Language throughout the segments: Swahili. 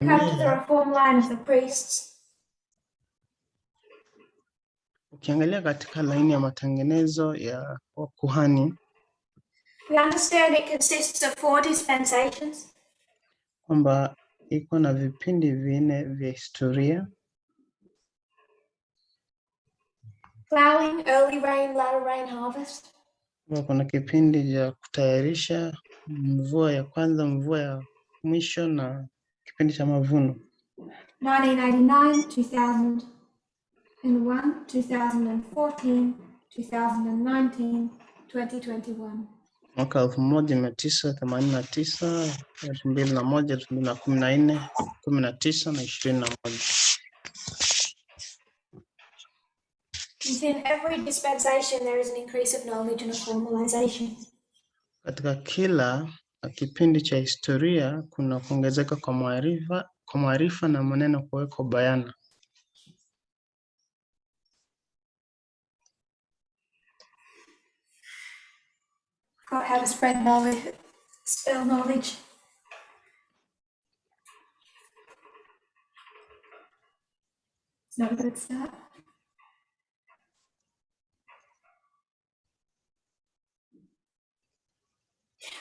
Come to the reform line of the priests. Ukiangalia katika laini ya matengenezo ya wakuhani, We understand it consists of 4 dispensations. kwamba iko na vipindi vinne vya historia: Plowing, early rain, latter rain, harvest. Kuna kipindi cha kutayarisha, mvua ya kwanza, mvua ya mwisho, na kipindi cha mavuno. 1989, 2001, 2014, 2019, 2021. Mwaka 1989, 2001, 2014, 19 na 21. Within every dispensation there is an increase of knowledge and a formalization. Katika kila kipindi cha historia kuna kuongezeka kwa maarifa na maneno kuwekwa bayana. God have us spread knowledge, spell knowledge. It's not a good start.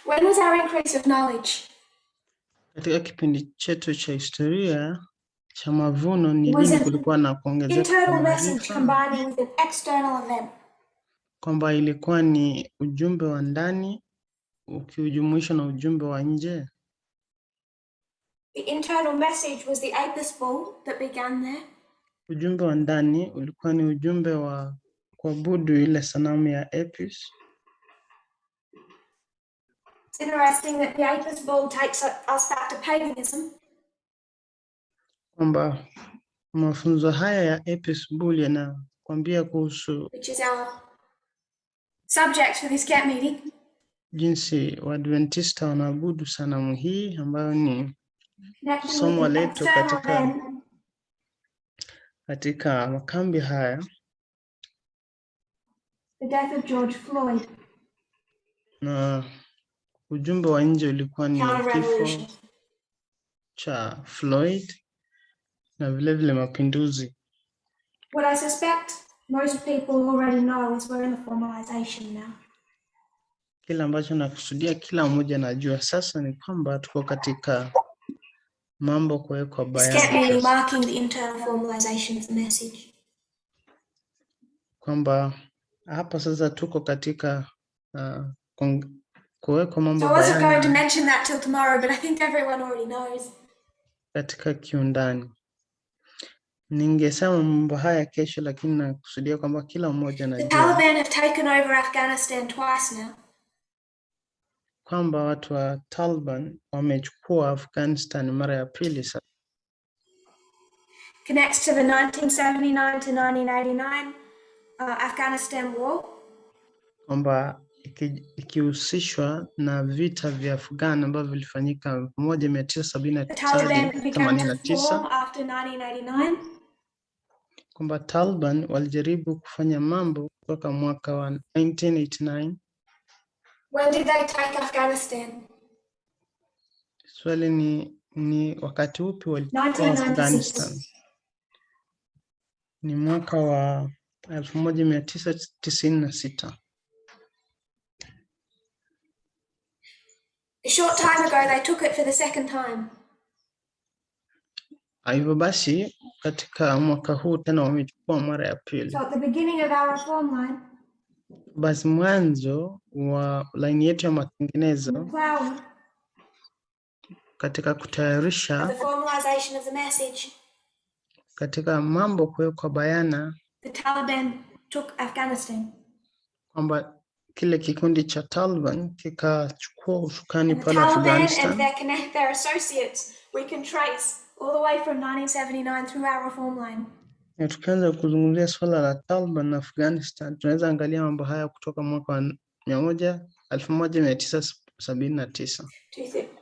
When was our increase of knowledge? Katika kipindi chetu cha historia cha mavuno ni lini kulikuwa na kuongezeka kwa maarifa? Combining with an external event. Kwamba ilikuwa ni ujumbe wa ndani ukiujumuisha na ujumbe wa nje. The internal message was the Apis bull that began there. Ujumbe wa ndani ulikuwa ni ujumbe wa kuabudu ile sanamu ya Apis. It's interesting that the Apis bull takes us back to paganism. Kwamba mafunzo haya ya Apis bull yanakwambia kuhusu, which is our subject for this camp meeting, jinsi Waadventista wanaabudu sanamu hii ambayo ni somo letu katika makambi haya. The death of George Floyd. Na ujumbe wa nje ulikuwa ni kifo cha Floyd na vile vile mapinduzi. What I suspect most people already know is we're in the formalization now. Kila ambacho nakusudia kila mmoja anajua sasa ni kwamba tuko katika mambo kuwekwa bayana. This can't be marking the internal formalization of the message. Kwamba hapa sasa tuko katika kuwekwa mambo bayana. So I wasn't going to mention that till tomorrow, but I think everyone already knows. Katika kiundani. Ningesema mambo haya kesho, lakini nakusudia kwamba kila mmoja anajua. The Taliban have taken over Afghanistan twice now. Kwamba watu wa Taliban wamechukua Afghanistan mara ya pili sasa. Connects to the 1979 to 1989 Afghanistan war. Kwamba ikihusishwa na vita vya Afghan ambavyo vilifanyika 1979. Kwamba Taliban walijaribu kufanya mambo kutoka mwaka wa 1989. When did they take Afghanistan? Swali ni wakati upi walichukua Afghanistan? Ni mwaka wa 1996. A short time ago they took it for the second time. Hivyo basi katika mwaka huu tena wamechukua mara ya pili. So at the beginning of our reform line, basi mwanzo wa laini yetu ya matengenezo katika kutayarisha the formalization of the message, katika mambo kuwekwa bayana, the Taliban took Afghanistan. Kwamba kile kikundi cha Taliban kikachukua usukani pale Afghanistan. And their associates we can trace all the way from 1979 through our reform line. Na tukianza kuzungumzia swala la Taliban na Afghanistan, tunaweza angalia mambo haya kutoka mwaka wa 1979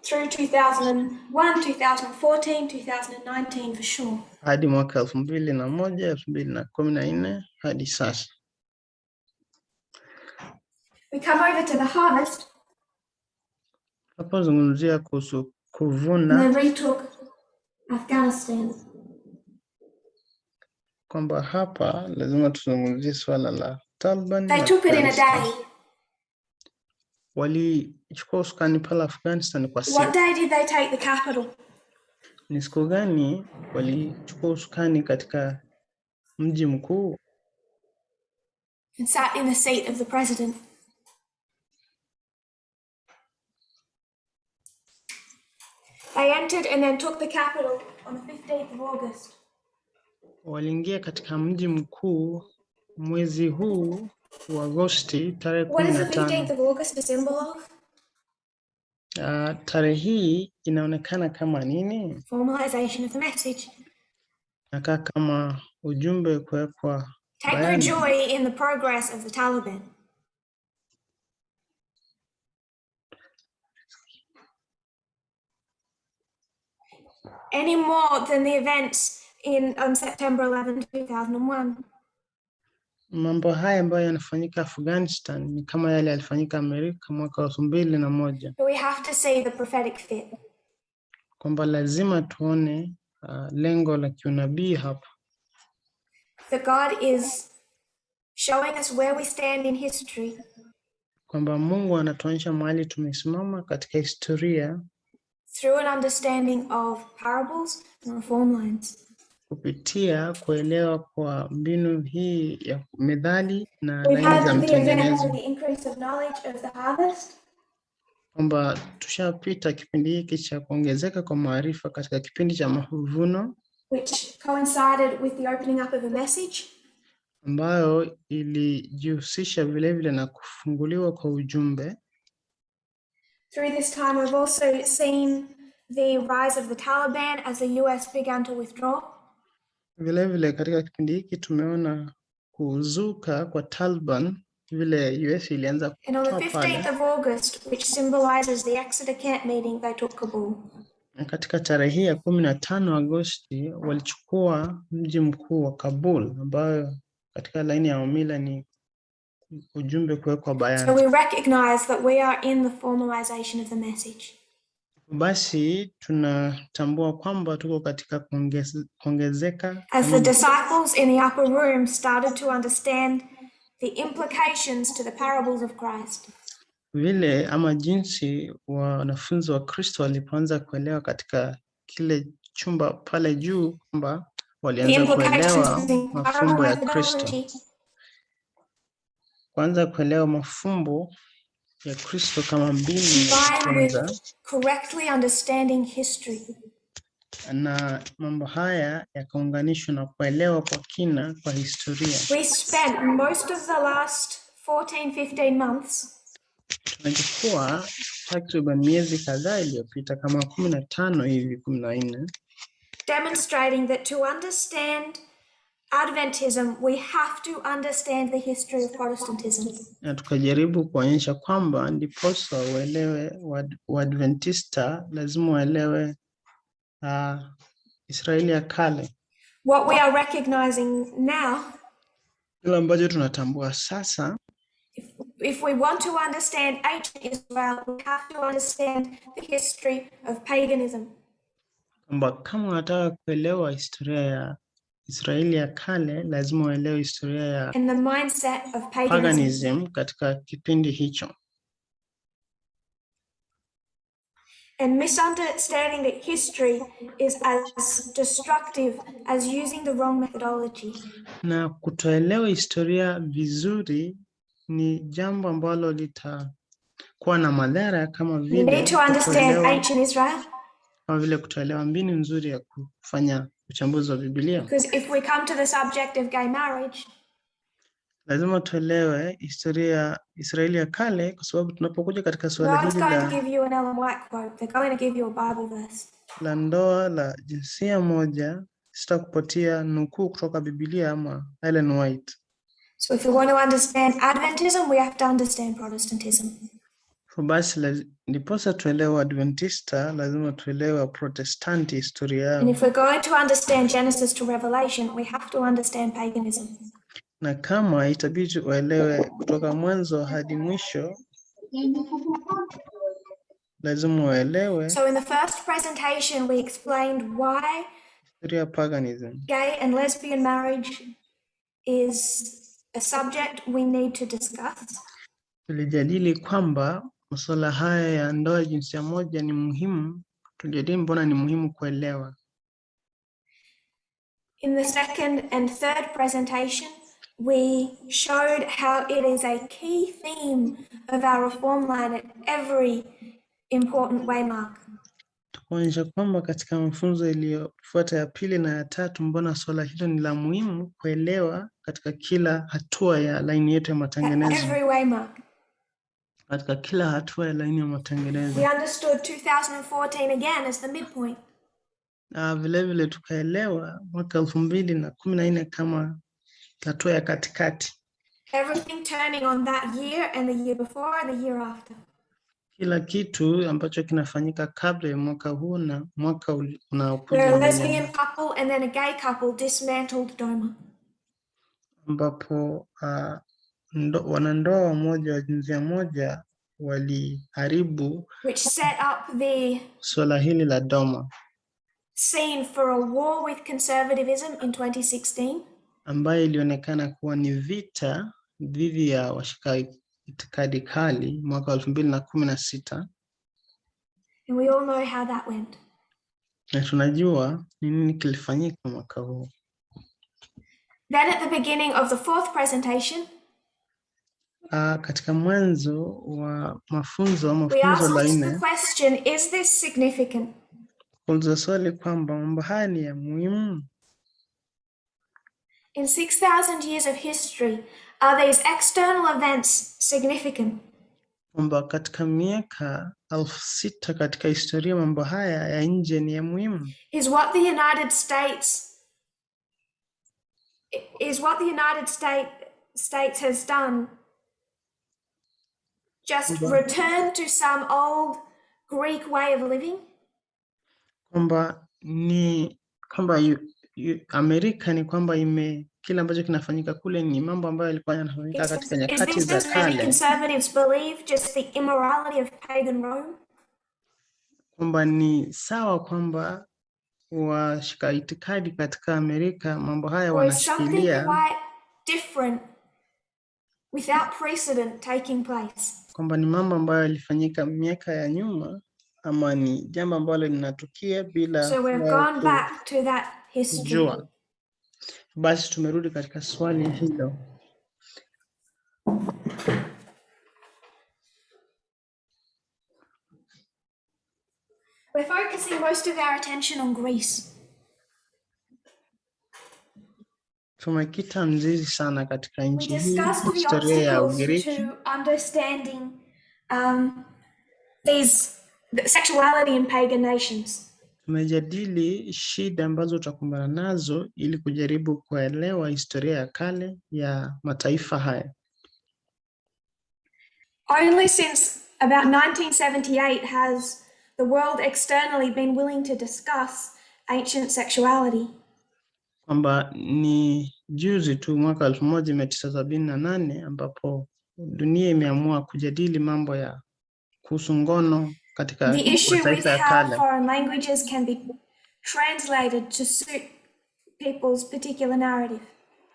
through 2001, 2014, 2019 for sure. Hadi mwaka 2001, 2014 hadi sasa. We come over to the harvest. Hapo zungumzia kuhusu kuvuna. They retook understand. Kwamba hapa lazima tuzungumzie swala la Taliban They na took it in a Afghanistan. day. Walichukua usukani pale Afghanistan kwa siku. What day did they take the capital? Ni siku gani walichukua usukani katika mji mkuu? And sat in the seat of the president. They entered and then took the capital on the 15th of August. Waliingia katika mji mkuu mwezi huu wa Agosti tarehe 15. What is the 15th of August a symbol of? Tarehe hii inaonekana kama nini? Formalization of the message. Inakaa kama ujumbe kuwekwa Take no bayana. joy in the progress of the Taliban. Any more than the events on September 11, 2001. Mambo haya ambayo yanafanyika Afghanistan ni kama yale yalifanyika Amerika mwaka 2001. But we have to see the prophetic fit. Kwamba lazima tuone lengo la kiunabii hapa. That God is showing us where we stand in history. Kwamba Mungu anatuonyesha mahali tumesimama katika historia. Through an understanding of parables and reform lines. Kupitia kuelewa kwa mbinu hii ya methali na laini za mtengenezo. Kwamba tushapita kipindi hiki cha kuongezeka kwa maarifa katika kipindi cha mavuno, which coincided with the opening up of a message, ambayo ilijihusisha vilevile na kufunguliwa kwa ujumbe. Through this time we've also seen the rise of the Taliban as the US began to withdraw. Vilevile katika kipindi hiki tumeona kuzuka kwa Taliban vile US ilianza kutoa pale. And on the 15th of August, which symbolizes the Exeter Camp meeting, they took Kabul. Katika tarehe hii ya 15 Agosti walichukua mji mkuu wa Kabul, ambayo katika laini ya Omila ni ujumbe kuwekwa bayana. So we recognize that we are in the formalization of the message. Basi tunatambua kwamba tuko katika kuongezeka. As the disciples in the upper room started to understand the implications to the parables of Christ. Vile ama jinsi wanafunzi wa Kristo walipoanza kuelewa katika kile chumba pale juu, kwamba walianza kuelewa mafumbo ya Kristo. Kwanza kuelewa mafumbo ya Kristo kama mbinu ya kwanza. Correctly understanding history. Na mambo haya yakaunganishwa na kuelewa kwa kina kwa historia. We spent most of the last 14-15 months tumechukua takriban miezi kadhaa iliyopita kama 15 hivi 14 demonstrating that to understand Adventism we have to understand the history of Protestantism. Na tukajaribu kuonyesha kwamba ndiposa uelewe Waadventista lazima uelewe Israeli ya kale. What we are recognizing now, kile ambacho tunatambua sasa, if we want to understand ancient Israel, we have to understand the history of paganism. Kwamba kama unataka kuelewa historia ya Israeli ya kale, lazima uelewe historia ya and the mindset of paganism katika kipindi hicho. And misunderstanding that history is as destructive as using the wrong methodology. Na kutoelewa historia vizuri ni jambo ambalo litakuwa na madhara kama vile you need to understand ancient Israel. Kama vile kutoelewa mbinu nzuri ya kufanya uchambuzi wa Biblia. Because if we come to the subject of gay marriage, lazima tuelewe historia ya Israeli ya kale, kwa sababu tunapokuja katika swala hili la ndoa la jinsia moja, sitakupatia nukuu kutoka Biblia ama Ellen White. So if we want to understand Adventism, we have to understand Protestantism. Basi ndiposa tuelewe Adventista, lazima tuelewe Protestanti historia yao. And if we're going to understand Genesis to Revelation, we have to understand paganism. Na kama itabidi uelewe kutoka mwanzo hadi mwisho, lazima uelewe. So in the first presentation we explained why paganism. Gay and lesbian marriage is a subject we need to discuss. Tulijadili kwamba masuala haya ya ndoa jinsia moja ni muhimu. Tulijadili mbona ni muhimu kuelewa. In the second and third presentation, we showed how it is a key theme of our reform line at every important waymark. Tukaonyesha kwamba katika mafunzo iliyofuata ya pili na ya tatu, mbona swala hilo ni la muhimu kuelewa katika kila hatua ya laini yetu ya matengenezo. At every waymark. Katika kila hatua ya laini ya matengenezo. We understood 2014 again as the midpoint. Vile vile tukaelewa mwaka 2014 kama hatua ya katikati. Everything turning on that year and the year before and the year after. Kila kitu ambacho kinafanyika kabla ya mwaka huu na mwaka unaokuja. Where a lesbian couple and then a gay couple dismantled DOMA. Ambapo wanandoa wamoja wa jinsia moja waliharibu which set up the swala hili la DOMA. Scene for a war with conservatism in 2016. Ambayo ilionekana kuwa ni vita dhidi ya washika itikadi kali mwaka 2016. And we all know how that went. Na tunajua ni nini kilifanyika mwaka huu. Then at the beginning of the fourth presentation, katika mwanzo wa mafunzo we asked the question, is this significant? Kuuliza swali kwamba mambo haya ni ya muhimu. In 6,000 years of history, are these external events significant? Kwamba katika miaka 6,000 katika historia mambo haya ya nje ni ya muhimu. Is what the United States has done just return to some old Greek way of living? Kwamba Amerika ni kwamba kile ambacho kinafanyika kule ni mambo ambayo yalikuwa yanafanyika katika nyakati za kale. Conservatives believe just the immorality of pagan Rome? Kwamba ni sawa kwamba washika itikadi katika Amerika mambo haya wanashikilia. Quite different without precedent taking place. Kwamba ni mambo ambayo yalifanyika miaka ya nyuma ama ni jambo ambalo linatukia bila. So we've gone back to that history. Basi tumerudi katika swali hilo. We're focusing most of our attention on Greece. Tumekita mzizi sana katika nchi hii, historia ya Ugiriki. To understanding the sexuality in pagan nations. Tumejadili shida ambazo tutakumbana nazo ili kujaribu kuelewa historia ya kale ya mataifa haya. Only since about 1978 has the world externally been willing to discuss ancient sexuality. Kwamba ni juzi tu mwaka 1978 ambapo dunia imeamua kujadili mambo ya kuhusu ngono katika mataifa ya kale. How foreign languages can be translated to suit people's particular narrative.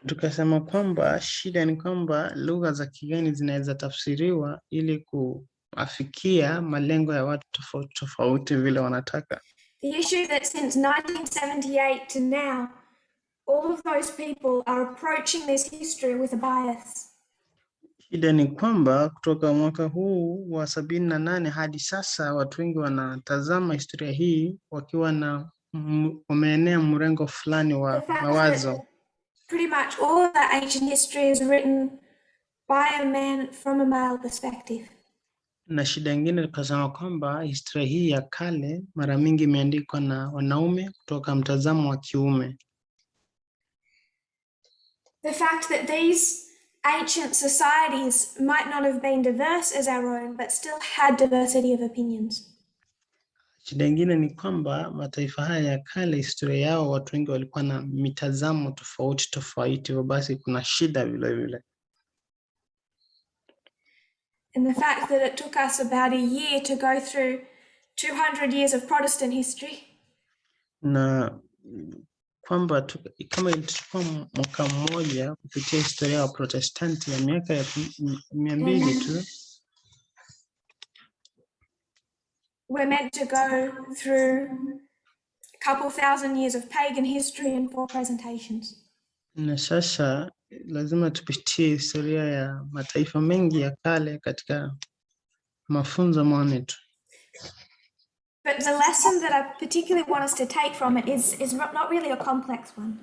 Tukasema kwamba shida ni kwamba lugha za kigeni zinaweza tafsiriwa ili kuafikia malengo ya watu tofauti tofauti vile wanataka. The issue that since 1978 to now, all of those people are approaching this history with a bias. Shida ni kwamba kutoka mwaka huu wa 78 hadi sasa watu wengi wanatazama historia hii wakiwa na wameenea mrengo fulani wa mawazo. Pretty much all of that ancient history is written by a man from a male perspective. Na shida nyingine tukasema kwamba historia hii ya kale mara mingi imeandikwa na wanaume kutoka mtazamo wa kiume. The fact that these ancient societies might not have been diverse as our own, but still had diversity of opinions. Shida nyingine ni kwamba mataifa haya ya kale historia yao watu wengi walikuwa na mitazamo tofauti tofauti, basi kuna shida vile vile. And the fact that it took us about a year to go through 200 years of Protestant history. Na kwamba kama ilichukua mwaka mmoja kupitia historia ya Protestanti ya miaka ya 200 tu, we're meant to go through a couple thousand years of pagan history and 4 presentations. Na sasa lazima tupitie historia ya mataifa mengi ya kale katika mafunzo manne tu. But the lesson that I particularly want us to take from it is not really a complex one.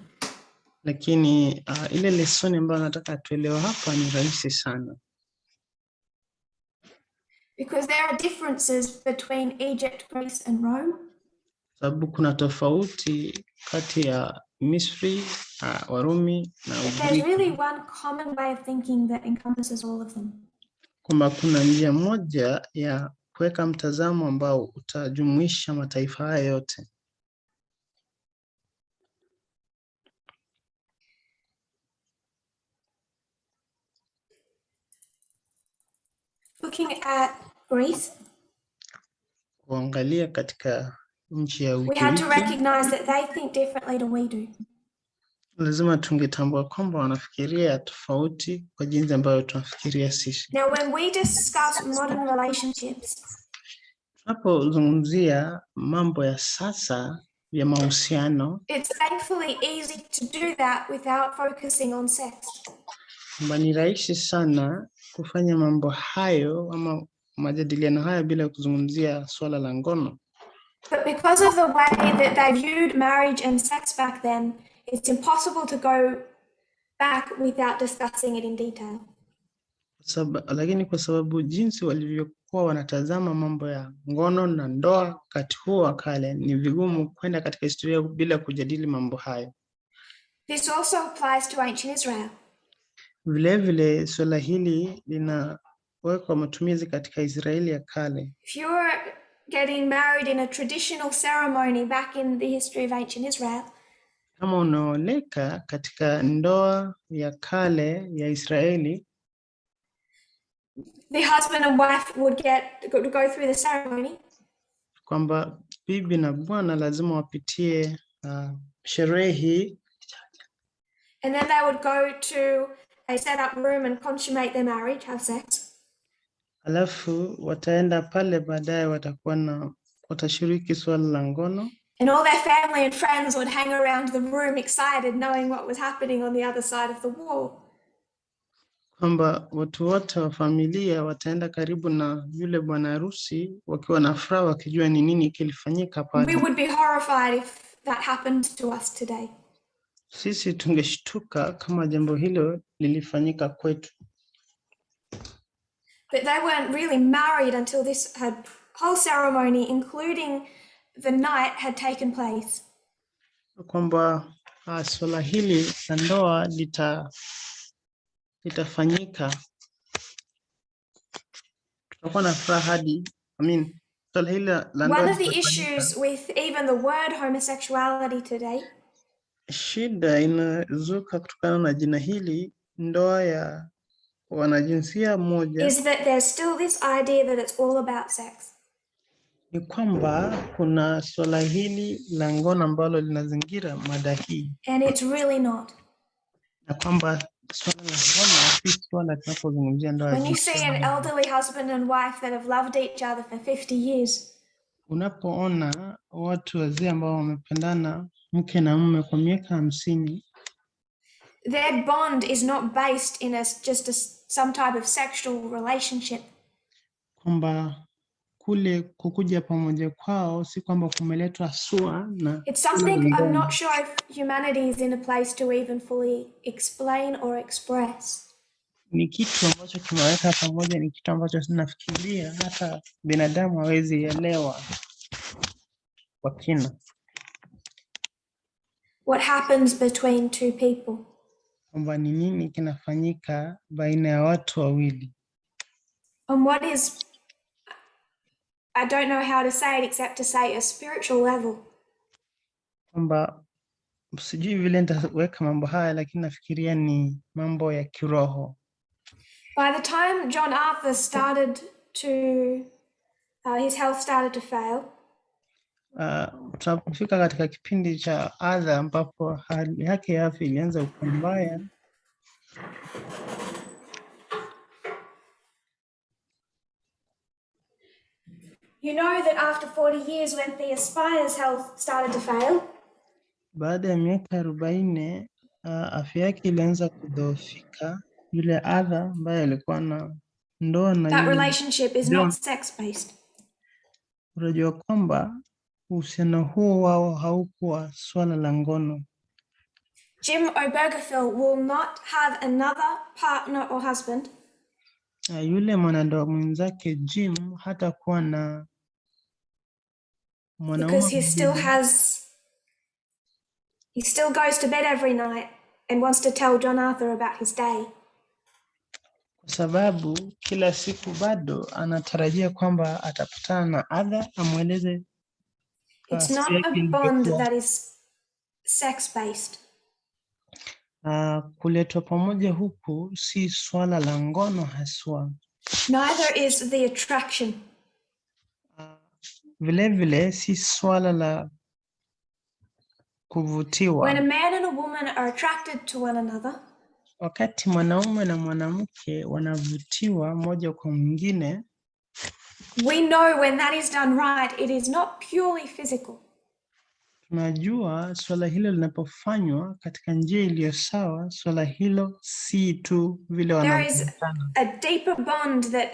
Lakini ile lesson ambayo nataka tuelewe hapa ni rahisi sana. Because there are differences between Egypt, Greece and Rome. Sababu kuna tofauti kati ya Misri, Warumi na Ugiriki. There's really one common way of thinking that encompasses all of them. Kwamba kuna njia moja ya kuweka mtazamo ambao utajumuisha mataifa haya yote. Looking at Greece, kuangalia katika nchi ya we had to Ugiriki, recognize that they think differently than we do. lazima tungetambua kwamba wanafikiria tofauti kwa jinsi ambayo tunafikiria sisi. Now, when we discuss modern relationships, tunapozungumzia mambo ya sasa ya mahusiano, it's thankfully easy to do that without focusing on sex. Ni rahisi sana kufanya mambo hayo ama majadiliano haya bila kuzungumzia swala la ngono. But because of the way that they viewed marriage and sex back then, it's impossible to go back without discussing it in detail. Lakini kwa sababu jinsi walivyokuwa wanatazama mambo ya ngono na ndoa wakati huo wa kale, ni vigumu kwenda katika historia bila kujadili mambo hayo. This also applies to ancient Israel. Vile swala hili linawekwa matumizi katika Israeli ya kale. If you were getting married in a traditional ceremony back in the history of ancient Israel, kama unaoleka katika ndoa ya kale ya Israeli, the husband and wife would go through the ceremony. Kwamba bibi na bwana lazima wapitie sherehe. And then they would go to a set up room and consummate their marriage, have sex. Alafu wataenda pale baadaye watashiriki swala la ngono. And all their family and friends would hang around the room excited, knowing what was happening on the other side of the wall. Kwamba watu wote wa familia wataenda karibu na yule bwana harusi wakiwa na furaha wakijua ni nini kilifanyika pale. We would be horrified if that happened to us today. Sisi tungeshtuka kama jambo hilo lilifanyika kwetu. But they weren't really married until this whole ceremony, including the night, had taken place. Kwamba swala hili la ndoa litafanyika, tutakuwa na furaha hadi, swala hili la ndoa. One of the issues with even the word homosexuality today, shida inazuka kutokana na jina hili, ndoa ya wanajinsia moja, is that there's still this idea that it's all about sex. Ni kwamba kuna swala hili la ngono ambalo linazingira mada hii. And it's really not. Na kwamba swala la ngono si swala tunapozungumzia ndoa. When you see an elderly husband and wife that have loved each other for 50 years, unapoona watu wazee ambao wamependana mke na mume kwa miaka 50, their bond is not based in some type of sexual relationship. Kwamba kule kukuja pamoja kwao si kwamba kumeletwa sua na. It's something I'm not sure if humanity is in a place to even fully explain or express. Ni kitu ambacho kimeweka pamoja, ni kitu ambacho sinafikiria hata binadamu hawezi elewa kwa kina. What happens between two people? Kwamba ni nini kinafanyika baina ya watu wawili. On what is, I don't know how to say it except to say, a spiritual level. Kwamba sijui vile nitaweka mambo haya, lakini nafikiria ni mambo ya kiroho. By the time John Arthur started to, his health started to fail. tunapofika katika kipindi cha adha ambapo hali yake ya afya ilianza kuwa mbaya, you know that after 40 years when Theospire's health started to fail, baada ya miaka 40 afya yake ilianza kudhoofika. Yule adha ambaye alikuwa na ndoa na that yule relationship is not sex-based. unajua kwamba uhusiano huo wao haukuwa swala la ngono. Jim Obergefell will not have another partner or husband Yule mwanandoa mwenzake Jim hatakuwa na because he still goes to bed every night and wants to tell John Arthur about his day. Kwa sababu kila siku bado anatarajia kwamba atapatana na adha amweleze. It's not a bond that is sex-based. Kuletwa pamoja huku si swala la ngono haswa. Neither is the attraction. Vile vile si swala la kuvutiwa. When a man and a woman are attracted to one another, wakati mwanaume na mwanamke wanavutiwa moja kwa mwingine, we know when that is done right, it is not purely physical. Tunajua swala hilo linapofanywa katika njia iliyo sawa, swala hilo si tu vile wanavutana. There is a deeper bond that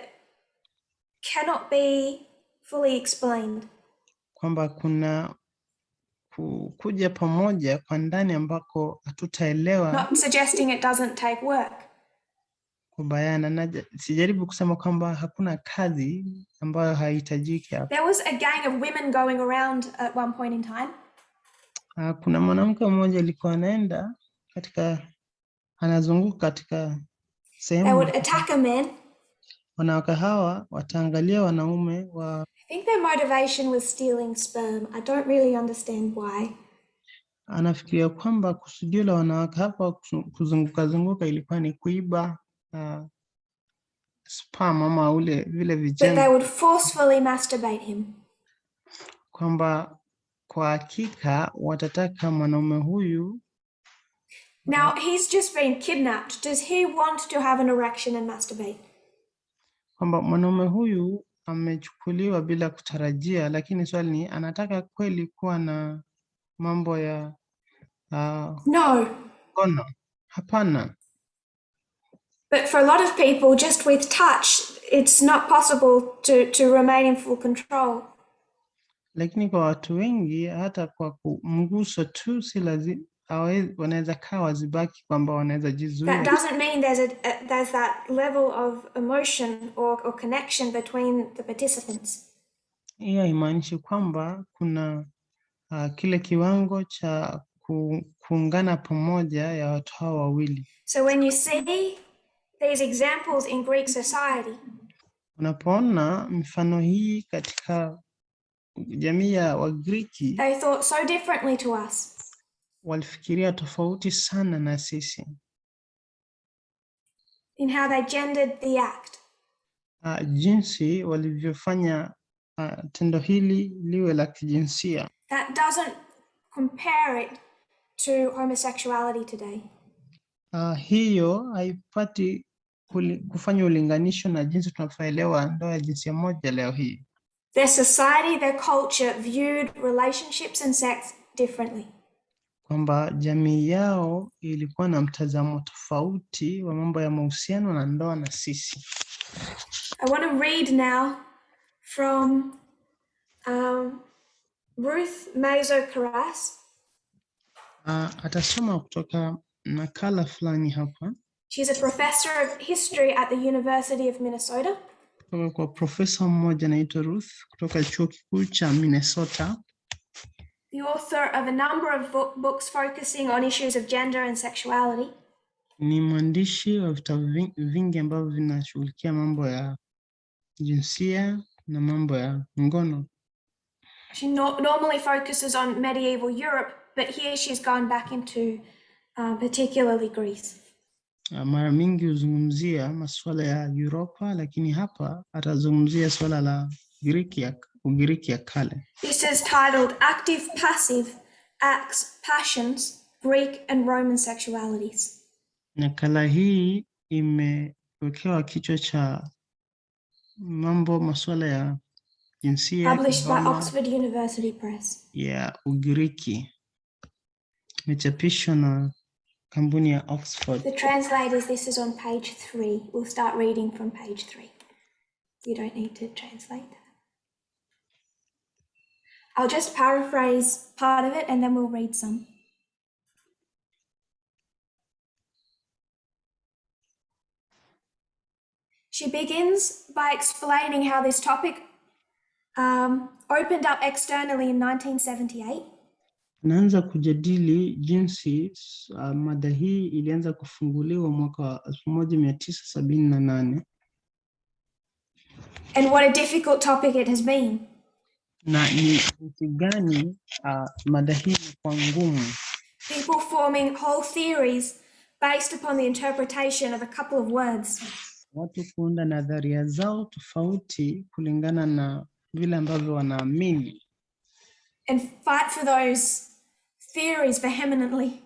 cannot be fully explained. Kwamba kuna kuja pamoja kwa ndani ambako hatutaelewa. Not suggesting it doesn't take work. Kubayana na sijaribu kusema kwamba hakuna kazi ambayo haihitajiki hapa. There was a gang of women going around at one point in time. Kuna mwanamke mmoja alikuwa anazunguka katika sehemu. They would attack a man. Wanawake hawa wataangalia wanaume wa. I think their motivation was stealing sperm. I don't really understand why. Anafikiria kwamba kusudio la wanawake hapa kuzunguka ilikuwa ni kuiba sperm ama vile vijana. But they would forcefully masturbate him. Kwamba kwa hakika watataka mwanaume huyu. Now he's just been kidnapped. Does he want to have an erection and masturbate? Kwamba mwanaume huyu amechukuliwa bila kutarajia, lakini swali ni anataka kweli kuwa na mambo ya no. Ngono. Hapana. But for a lot of people, just with touch, it's not possible to remain in full control. Lakini kwa watu wengi hata kwa mguso tu si lazima wanaweza kaa wazibaki kwamba wanaweza jizuia. That doesn't mean there's that level of emotion or connection between the participants. Hiyo haimaanishi kwamba kuna kile kiwango cha kuungana pamoja ya watu hawa wawili. So when you see these examples in Greek society, unapoona mfano hii katika jamii ya Wagiriki, they thought so differently to us. Walifikiria tofauti sana na sisi. In how they gendered the act. Jinsi walivyofanya tendo hili liwe la kijinsia. That doesn't compare it to homosexuality today. Hiyo haipati kufanya ulinganisho na jinsi tunavyoelewa ndoa ya jinsia moja leo hii. Their society, their culture viewed relationships and sex differently. Kwamba jamii yao ilikuwa na mtazamo tofauti wa mambo ya mahusiano na ndoa na sisi. I want to read now from Ruth Mazo-Karas. Atasoma kutoka nakala fulani hapa. She's a professor of history at the University of Minnesota. Kutoka kwa profesa mmoja anaitwa Ruth kutoka chuo kikuu cha Minnesota. The author of a number of books focusing on issues of gender and sexuality. Ni mwandishi wa vitabu vingi ambavyo vinashughulikia mambo ya jinsia na mambo ya ngono. She normally focuses on medieval Europe, but here she's gone back into particularly Greece. Mara mingi huzungumzia masuala ya Europa, lakini hapa atazungumzia swala la Ugiriki ya kale. This is titled Active Passive Acts, Passions, Greek and Roman Sexualities. Nakala hii imewekewa kichwa cha masuala ya jinsia, published by Oxford University Press. Ya Ugiriki. Imechapishwa na kampuni ya Oxford. The translators, this is on page 3. We'll start reading from page 3. You don't need to translate that. I'll just paraphrase part of it and then we'll read some. She begins by explaining how this topic opened up externally in 1978. Naanza kujadili jinsi mada hii ilianza kufunguliwa mwaka wa 1978. And what a difficult topic it has been. Na ni jinsi gani mada hii kwa ngumu. People forming whole theories based upon the interpretation of a couple of words. Watu kuunda nadharia zao tofauti kulingana na vile ambavyo wanaamini. And fight for those theories vehemently.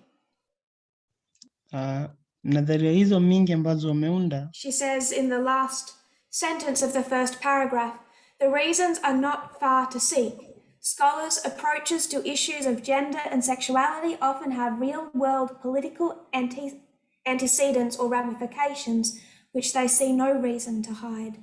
Nadharia hizo mingi ambazo wameunda. She says in the last sentence of the first paragraph, the reasons are not far to seek. Scholars' approaches to issues of gender and sexuality often have real-world political antecedents or ramifications, which they see no reason to hide.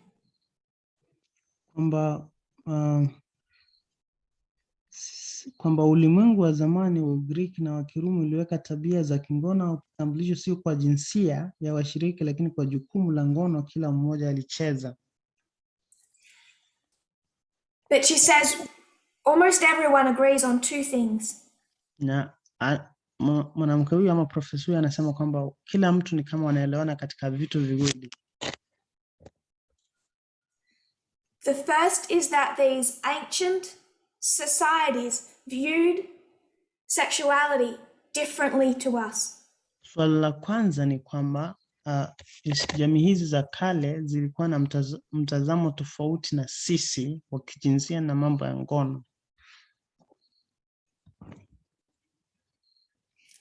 Kwamba ulimwengu wa zamani wa Ugiriki na wa Kirumi uliweka tabia za kingono au kitambulisho sio kwa jinsia ya washiriki lakini kwa jukumu la ngono kila mmoja alicheza. But she says almost everyone agrees on two things. Na mwanamke huyu ama profesa huyu anasema kwamba kila mtu ni kama wanaelewana katika vitu viwili. The first is that these ancient societies viewed sexuality differently to us. Swala la kwanza ni kwamba jamii hizi za kale zilikuwa na mtazamo tofauti na sisi wa kijinsia na mambo ya ngono.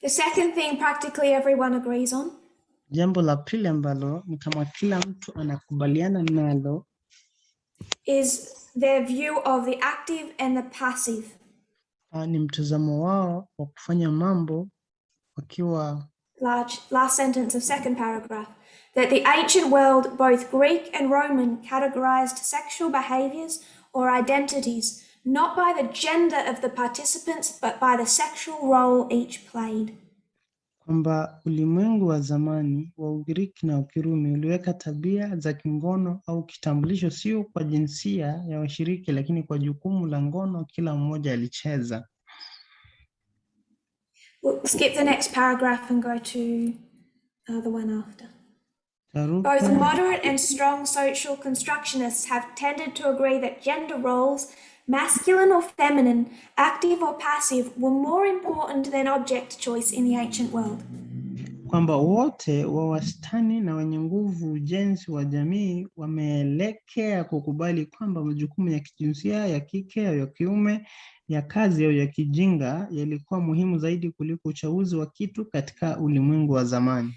The second thing practically everyone agrees on. Jambo la pili ambalo ni kama kila mtu anakubaliana nalo is their view of the active and the passive. Ni mtazamo wao wa kufanya mambo wakiwa. Last sentence of second paragraph. That the ancient world, both Greek and Roman, categorized sexual behaviors or identities not by the gender of the participants but by the sexual role each played. Kwamba ulimwengu wa zamani wa Ugiriki na Ukirumi uliweka tabia za kingono au kitambulisho sio kwa jinsia ya washiriki lakini kwa jukumu la ngono kila mmoja alicheza. We'll skip the next paragraph and go to the one after. Both moderate and strong social constructionists have tended to agree that gender roles, masculine or feminine, active or passive, were more important than object choice in the ancient world. Kwamba wote wa wastani na wenye nguvu ujenzi wa jamii wameelekea kukubali kwamba majukumu ya kijinsia, ya kike au ya kiume, ya kazi au ya kijinga yalikuwa muhimu zaidi kuliko uchaguzi wa kitu katika ulimwengu wa zamani.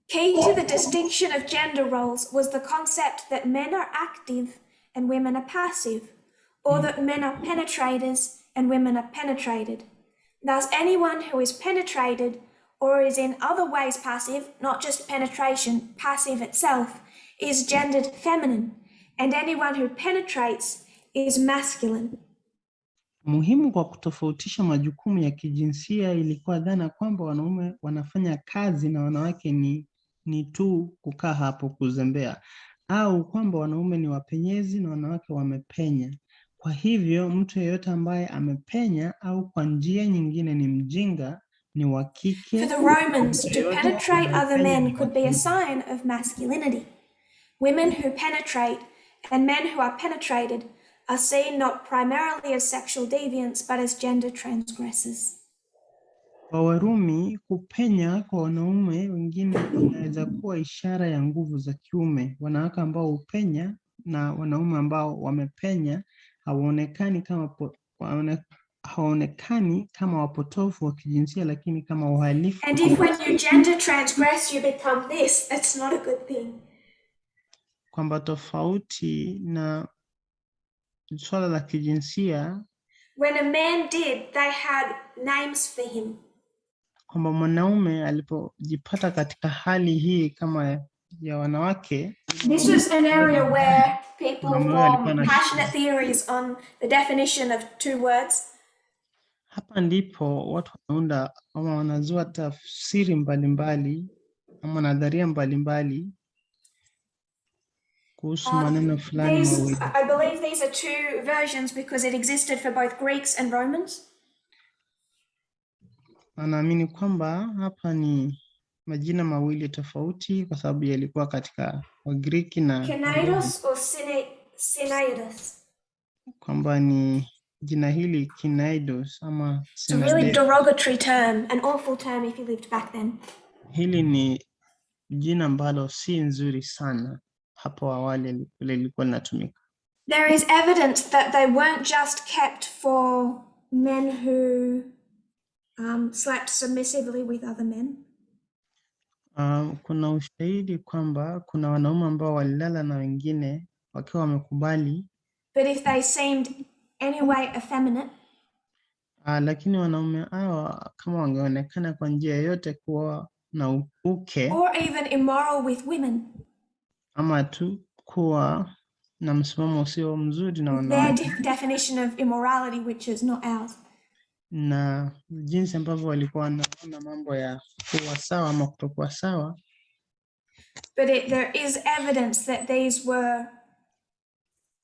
Key to the distinction of gender roles was the concept that men are active and women are passive, or that men are penetrators and women are penetrated. Thus, anyone who is penetrated or is in other ways passive, not just penetration, passive itself, is gendered feminine, and anyone who penetrates is masculine. Muhimu kwa kutofautisha majukumu ya kijinsia ilikuwa dhana kwamba wanaume wanafanya kazi na wanawake ni tu kukaa hapo kuzembea, au kwamba wanaume ni wapenyezi na wanawake wamepenya. Kwa hivyo mtu yeyote ambaye amepenya au kwa njia nyingine ni mjinga ni wa kike. For the Romans, to penetrate other men could be a sign of masculinity. Women who penetrate and men who are penetrated are seen not primarily as sexual deviants but as gender transgressors. Kwa Warumi, kupenya kwa wanaume wengine inaweza kuwa ishara ya nguvu za kiume. Wanawake ambao hupenya na wanaume ambao wamepenya hawaonekani kama wapotofu wa kijinsia, lakini kama uhalifu. And if when you gender transgress you become this, it's not a good thing. Kwamba tofauti na swala la kijinsia, when a man did, they had names for him. Kwamba mwanaume alipojipata katika hali hii kama ya wanawake, This is an area where people form passionate theories on the definition of two words. Hapa ndipo watu wanaunda ama wanazua tafsiri mbalimbali ama nadharia mbalimbali kuhusu maneno fulani mawili. I believe these are two versions because it existed for both Greeks and Romans. Naamini kwamba hapa ni majina mawili tofauti kwa sababu yalikuwa katika Wagiriki na Kinaidos or Sinaidos. Kwamba ni jina hili Kinaidos ama Sinaidos. It's a really derogatory term, an awful term if you lived back then. Hili ni jina ambalo si nzuri sana hapo awali lilikuwa linatumika. There is evidence that they weren't just kept for men who slept submissively with other men. Kuna ushahidi kwamba kuna wanaume ambao walilala na wengine wakiwa wamekubali. But if they seemed anyway effeminate, lakini wanaume hawa kama wangeonekana kwa njia yoyote kuwa na uke, or even immoral with women, ama tu kuwa na msimamo usio mzuri na wanawake, their definition of immorality, which is not ours, na jinsi ambavyo walikuwa wanaona mambo ya kuwa sawa ama kutokuwa sawa. But there is evidence that these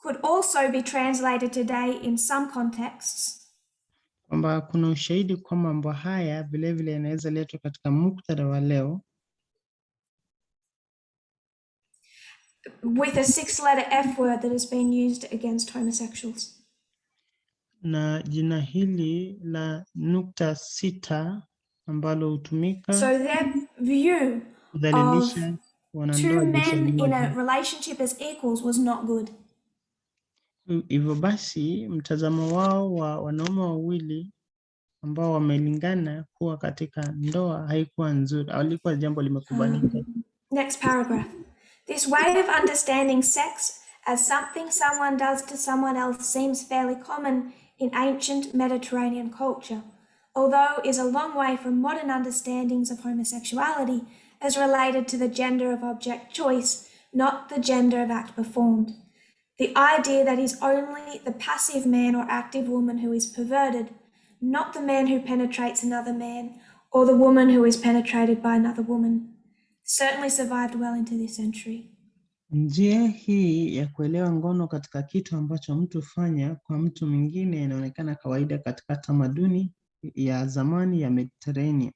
could also be translated today in some contexts. Kwamba kuna ushahidi kwa mambo haya vile vile yanaweza letwa katika muktadha wa leo. With a 6-letter F word that has been used against homosexuals. Na jina hili la nukta 6 ambalo hutumika. So their view of two men in a relationship as equals was not good. Hivyo basi mtazamo wao wa wanaume wawili ambao wamelingana kuwa katika ndoa haikuwa nzuri, alikuwa jambo limekubalika. Next paragraph. This way of understanding sex as something someone does to someone else seems fairly common in ancient Mediterranean culture, although is a long way from modern understandings of homosexuality as related to the gender of object choice, not the gender of act performed. The idea that is only the passive man or active woman who is perverted, not the man who penetrates another man or the woman who is penetrated by another woman, certainly survived well into this century. Njia hii ya kuelewa ngono katika kitu ambacho mtu fanya kwa mtu mwingine inaonekana kawaida katika tamaduni ya zamani ya Mediterranean.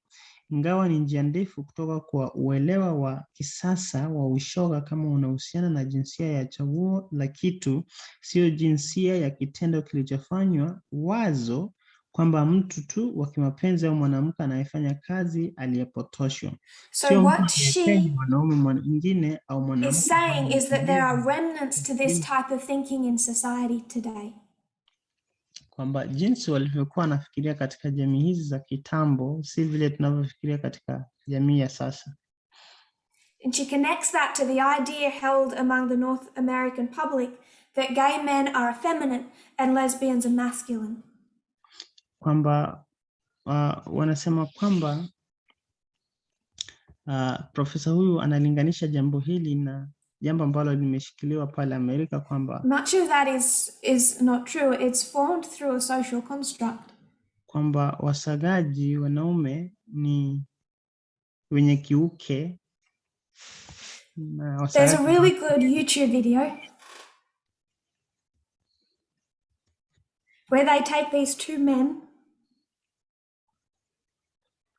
Ingawa ni njia ndefu kutoka kwa uelewa wa kisasa wa ushoga kama unahusiana na jinsia ya chaguo la kitu, sio jinsia ya kitendo kilichofanywa, wazo kwamba mtu tu wa kimapenzi au mwanamke anayefanya kazi aliyepotoshwa. So what she is saying is that there are remnants to this type of thinking in society today. Kwamba jinsi walivyokuwa wanafikiria katika jamii hizi za kitambo si vile tunavyofikiria katika jamii ya sasa. And she connects that to the idea held among the North American public that gay men are effeminate and lesbians are masculine. Kwamba wanasema kwamba profesa huyu analinganisha jambo hili na jambo ambalo limeshikiliwa pale Amerika kwamba much of that is not true. It's formed through a social construct. Kwamba wasagaji wanaume ni wenye kiuke. There's a really good YouTube video where they take these two men.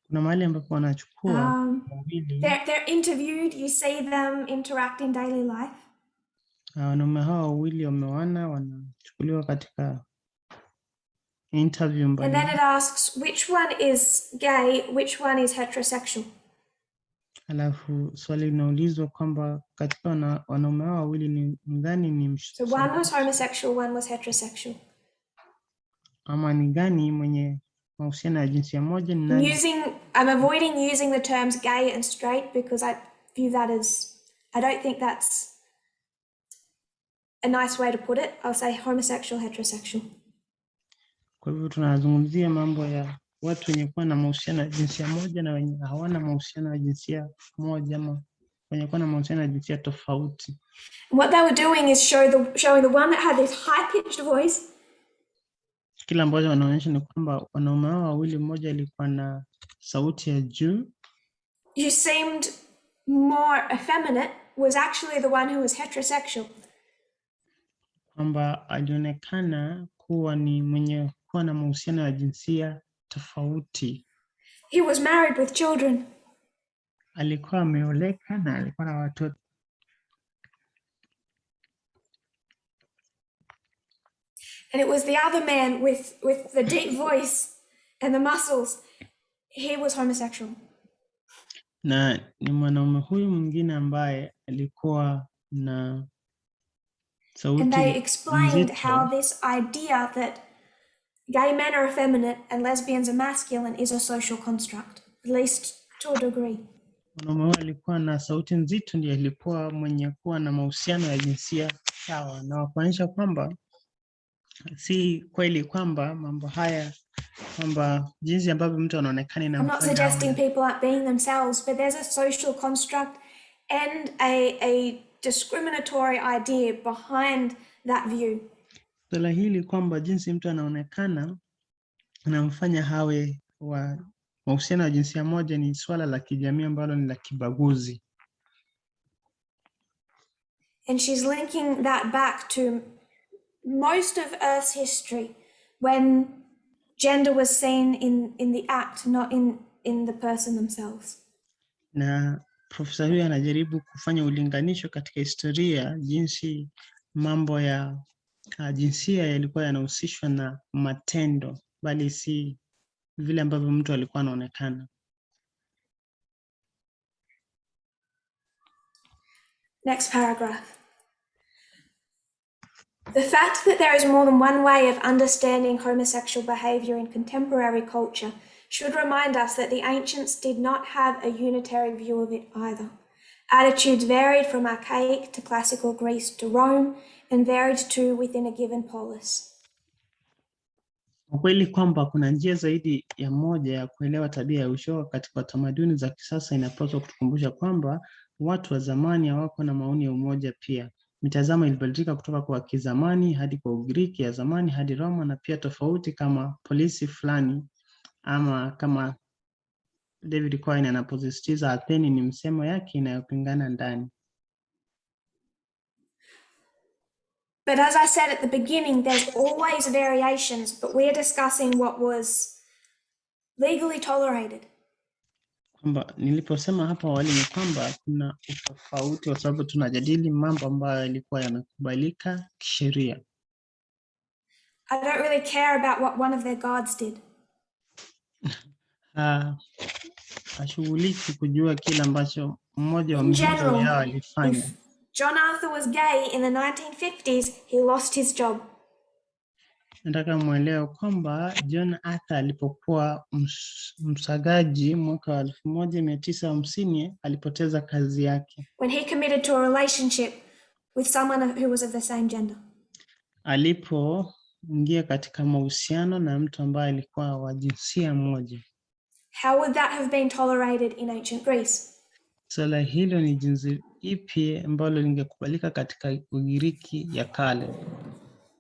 Kuna mahali ambapo wanachukua they're interviewed, you see them interact in daily life. Wanaume hao wawili wameoana, wanachukuliwa katika interview mbali. And then it asks which one is gay, which one is heterosexual. Alafu swali linaulizwa kwamba katika wanaume hao wawili ni gani ni So one was homosexual, one was heterosexual. Ama ni gani mwenye mahusiano ya jinsia moja ni nani? I'm avoiding using the terms gay and straight because I view that as, I don't think that's a nice way to put it. I'll say homosexual, heterosexual. Kwa hivyo tunazungumzia mambo ya watu wenye kuwa na mahusiano ya jinsia moja na wenye hawana mahusiano ya jinsia moja, ama wenye kuwa na mahusiano ya jinsia tofauti. What they were doing is showing the one that had this high-pitched voice. Kila ambacho wanaonyesha ni kwamba wanaume hao wawili, mmoja alikuwa na sauti ya juu, who seemed more effeminate, was actually the one who was heterosexual. Kwamba alionekana kuwa ni mwenye kuwa na mahusiano ya jinsia tofauti. He was married with children. Alikuwa ameoleka na alikuwa na watoto. And it was the other man with the deep voice and the muscles. He was homosexual. Na ni mwanaume huyu mwingine ambaye alikuwa na sauti and they explained nzito. how this idea that gay men are effeminate and lesbians are masculine is a social construct, at least to a degree. Mwanaume huyu alikuwa na sauti nzito, ndiye alikuwa mwenye kuwa na mahusiano ya jinsia sawa, na kuonyesha kwamba si kweli kwamba mambo haya, kwamba jinsi ambavyo mtu anaonekana I'm not suggesting people aren't being themselves, but there's a social construct and a discriminatory idea behind that view. Swala hili kwamba jinsi mtu anaonekana anamfanya hawe wa mahusiano ya jinsia moja ni swala la kijamii ambalo ni la kibaguzi. And she's linking that back to most of Earth's history when gender was seen in the act, not in the person themselves. Na profesa huyu anajaribu kufanya ulinganisho katika historia jinsi mambo ya jinsia yalikuwa yanahusishwa na matendo bali si vile ambavyo mtu alikuwa anaonekana. Next paragraph. The fact that there is more than one way of understanding homosexual behaviour in contemporary culture should remind us that the ancients did not have a unitary view of it either. Attitudes varied from archaic to classical Greece to Rome, and varied too within a given polis. Ukweli kwamba kuna njia zaidi ya moja ya kuelewa tabia ya ushoga katika tamaduni za kisasa inapaswa kutukumbusha kwamba watu wa zamani hawako na maoni ya umoja pia. Mitazamo ilibadilika kutoka kwa kizamani hadi kwa Ugiriki ya zamani hadi Roma, na pia tofauti kama polisi fulani, ama kama David Cohen anaposisitiza Atheni ni msemo yake inayopingana ndani. But as I said at the beginning, there's always variations, but we're discussing what was legally tolerated. Kwamba niliposema hapa awali ni kwamba kuna utofauti kwa sababu tunajadili mambo ambayo yalikuwa yamekubalika kisheria. I don't really care about what one of their gods did. Hashughuliki kujua kile ambacho mmoja wa miungu yao alifanya. If John Arthur was gay in the 1950s, he lost his job. Nataka muelewe kwamba John Arthur alipokuwa msagaji mwaka wa 1950 alipoteza kazi yake. When he committed to a relationship with someone who was of the same gender. Alipoingia katika mahusiano na mtu ambaye alikuwa wa jinsia moja. How would that have been tolerated in ancient Greece? Swala hilo ni jinsi ipi ambalo lingekubalika katika Ugiriki ya kale?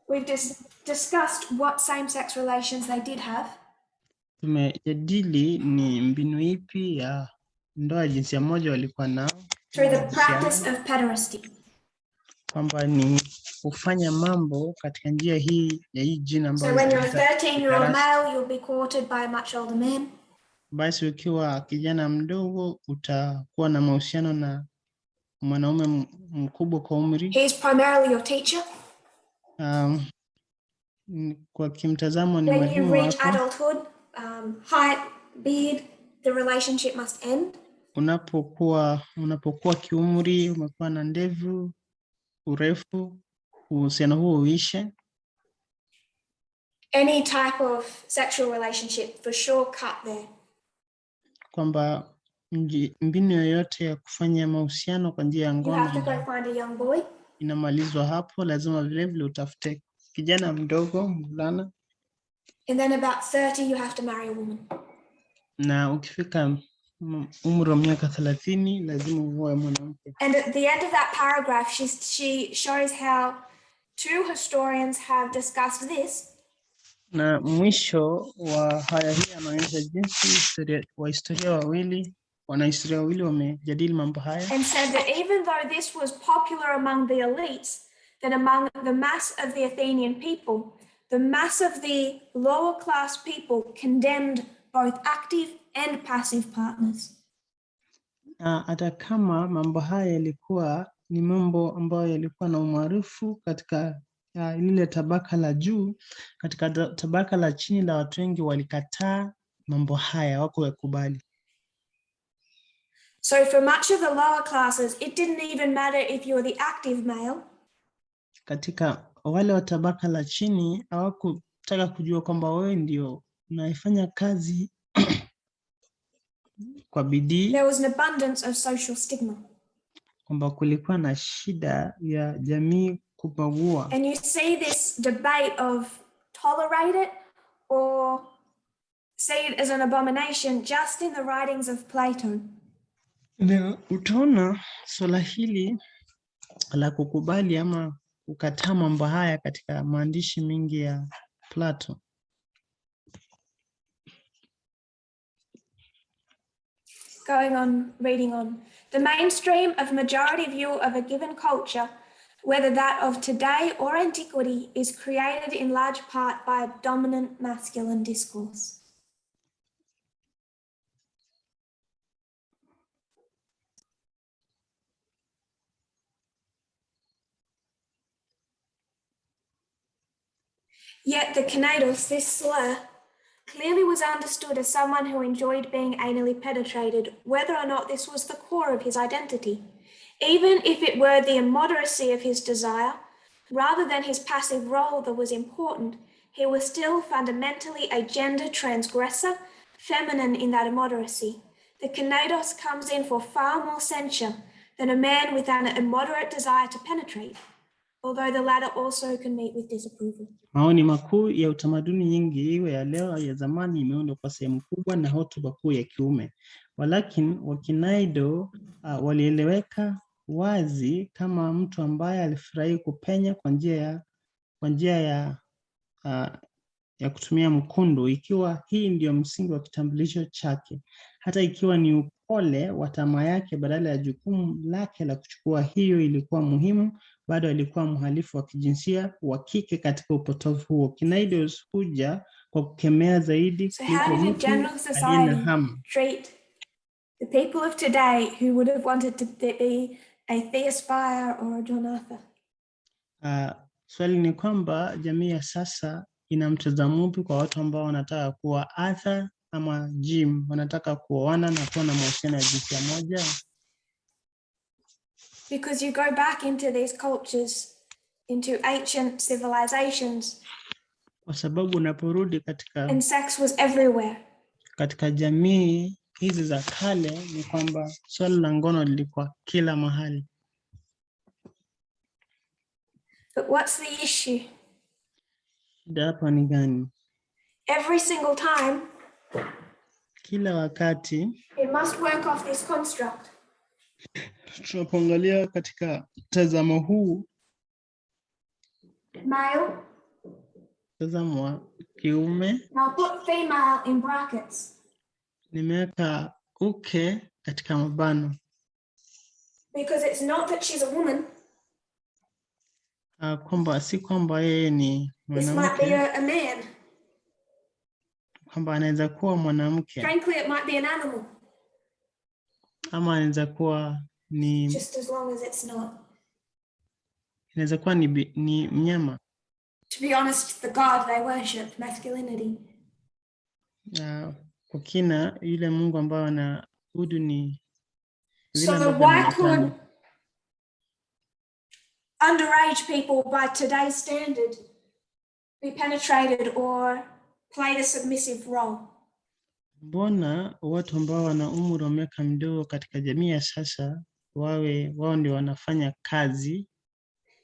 We've just discussed what same-sex relations they did have. Tumejadili ni mbinu ipi ya ndoa ya jinsia moja walikuwa nao. Through the practice of pederasty. Kwamba ni kufanya mambo katika njia hii ya hii jina ambayo. So when you're a 13-year-old male, you'll be courted by a much older man. Basi ukiwa kijana mdogo utakuwa na mahusiano na mwanaume mkubwa kwa umri. He is primarily your teacher. Kwa kimtazamo ni mwalimu wako. When you reach adulthood, height, beard, the relationship must end. unapokuwa kiumri, umekuwa na ndevu, urefu, uhusiano huo uishe. Any type of sexual relationship for sure cut there. Kwamba mbinu yoyote ya kufanya mahusiano kwa njia ya ngono, you have to go find a young boy, inamalizwa hapo. Lazima vile utafute kijana mdogo, mvulana. And then about 30 you have to marry a woman. Na ukifika umri wa miaka 30 lazima uoe mwanamke. And at the end of that paragraph she shows how two historians have discussed this. Na mwisho wa haya hii anaonyesha jinsi wanahistoria wawili wamejadili mambo haya. And said that even though this was popular among the elites, that among the mass of the Athenian people, the mass of the lower class people condemned both active and passive partners. Hata kama mambo haya yalikuwa ni mambo ambayo yalikuwa na umaarufu katika lile tabaka la juu, katika tabaka la chini la watu wengi walikataa mambo haya, wako yakubali. So for much of the lower classes, it didn't even matter if you were the active male. Katika wale wa tabaka la chini hawakutaka kujua kwamba wewe ndio unaifanya kazi kwa bidii. There was an abundance of social stigma. Kwamba kulikuwa na shida ya jamii kubagua. And you see this debate of tolerate it or see it as an abomination just in the writings of Plato. Na utaona swala hili la kukubali ama kukataa mambo haya katika maandishi mengi ya Plato. Going on, reading on. The mainstream of majority view of a given culture, whether that of today or antiquity, is created in large part by a dominant masculine discourse. Yet the kinados, this slur, clearly was understood as someone who enjoyed being anally penetrated, whether or not this was the core of his identity. Even if it were the immoderacy of his desire, rather than his passive role that was important, he was still fundamentally a gender transgressor, feminine in that immoderacy. The kinados comes in for far more censure than a man with an immoderate desire to penetrate, although the latter also can meet with disapproval. Maoni makuu ya utamaduni nyingi, iwe ya leo ya zamani, imeundwa kwa sehemu kubwa na hotuba kuu ya kiume. Walakini wakinaido walieleweka wazi kama mtu ambaye alifurahi kupenya kwa njia ya kutumia mkundu, ikiwa hii ndio msingi wa kitambulisho chake. Hata ikiwa ni upole wa tamaa yake badala ya jukumu lake la kuchukua, hiyo ilikuwa muhimu, bado alikuwa mhalifu wa kijinsia wa kike katika upotofu huo. Kinaidos huja kwa kukemea zaidi kuliko mtu aliyehamu. Treat the people of today who would have wanted to be a Theospire or a John Arthur. Swali ni kwamba jamii ya sasa ina mtazamo upi kwa watu ambao wanataka kuwa Arthur ama Jim, wanataka kuoana na kuwa na mahusiano ya jinsia moja? Because you go back into these cultures, into ancient civilizations. Kwa sababu unaporudi katika and sex was everywhere. Katika jamii hizi za kale ni kwamba swala la ngono lilikuwa kila mahali. But what's the issue? Shida hapa ni gani? Every single time, kila wakati, it must work off this construct. Tunapoangalia katika tazamo huu, male, tazamo wa kiume, now put female in brackets. Nimeweka uke katika mabano. Because it's not that she's a woman. Kwamba si kwamba yeye ni mwanamke. This might be a man. Kwamba anaweza kuwa mwanamke. Frankly, it might be an animal. Ama anaweza kuwa ni, just as long as it's not. Inaweza kuwa ni mnyama. To be honest, the god they worship, masculinity. Kwa kina yule Mungu ambao anaabudu ni vile So ambavyo why could anaonekana. underage people by today's standard be penetrated or play the submissive role? Mbona watu ambao wana umri wa miaka mdogo katika jamii ya sasa wao ndio wanafanya kazi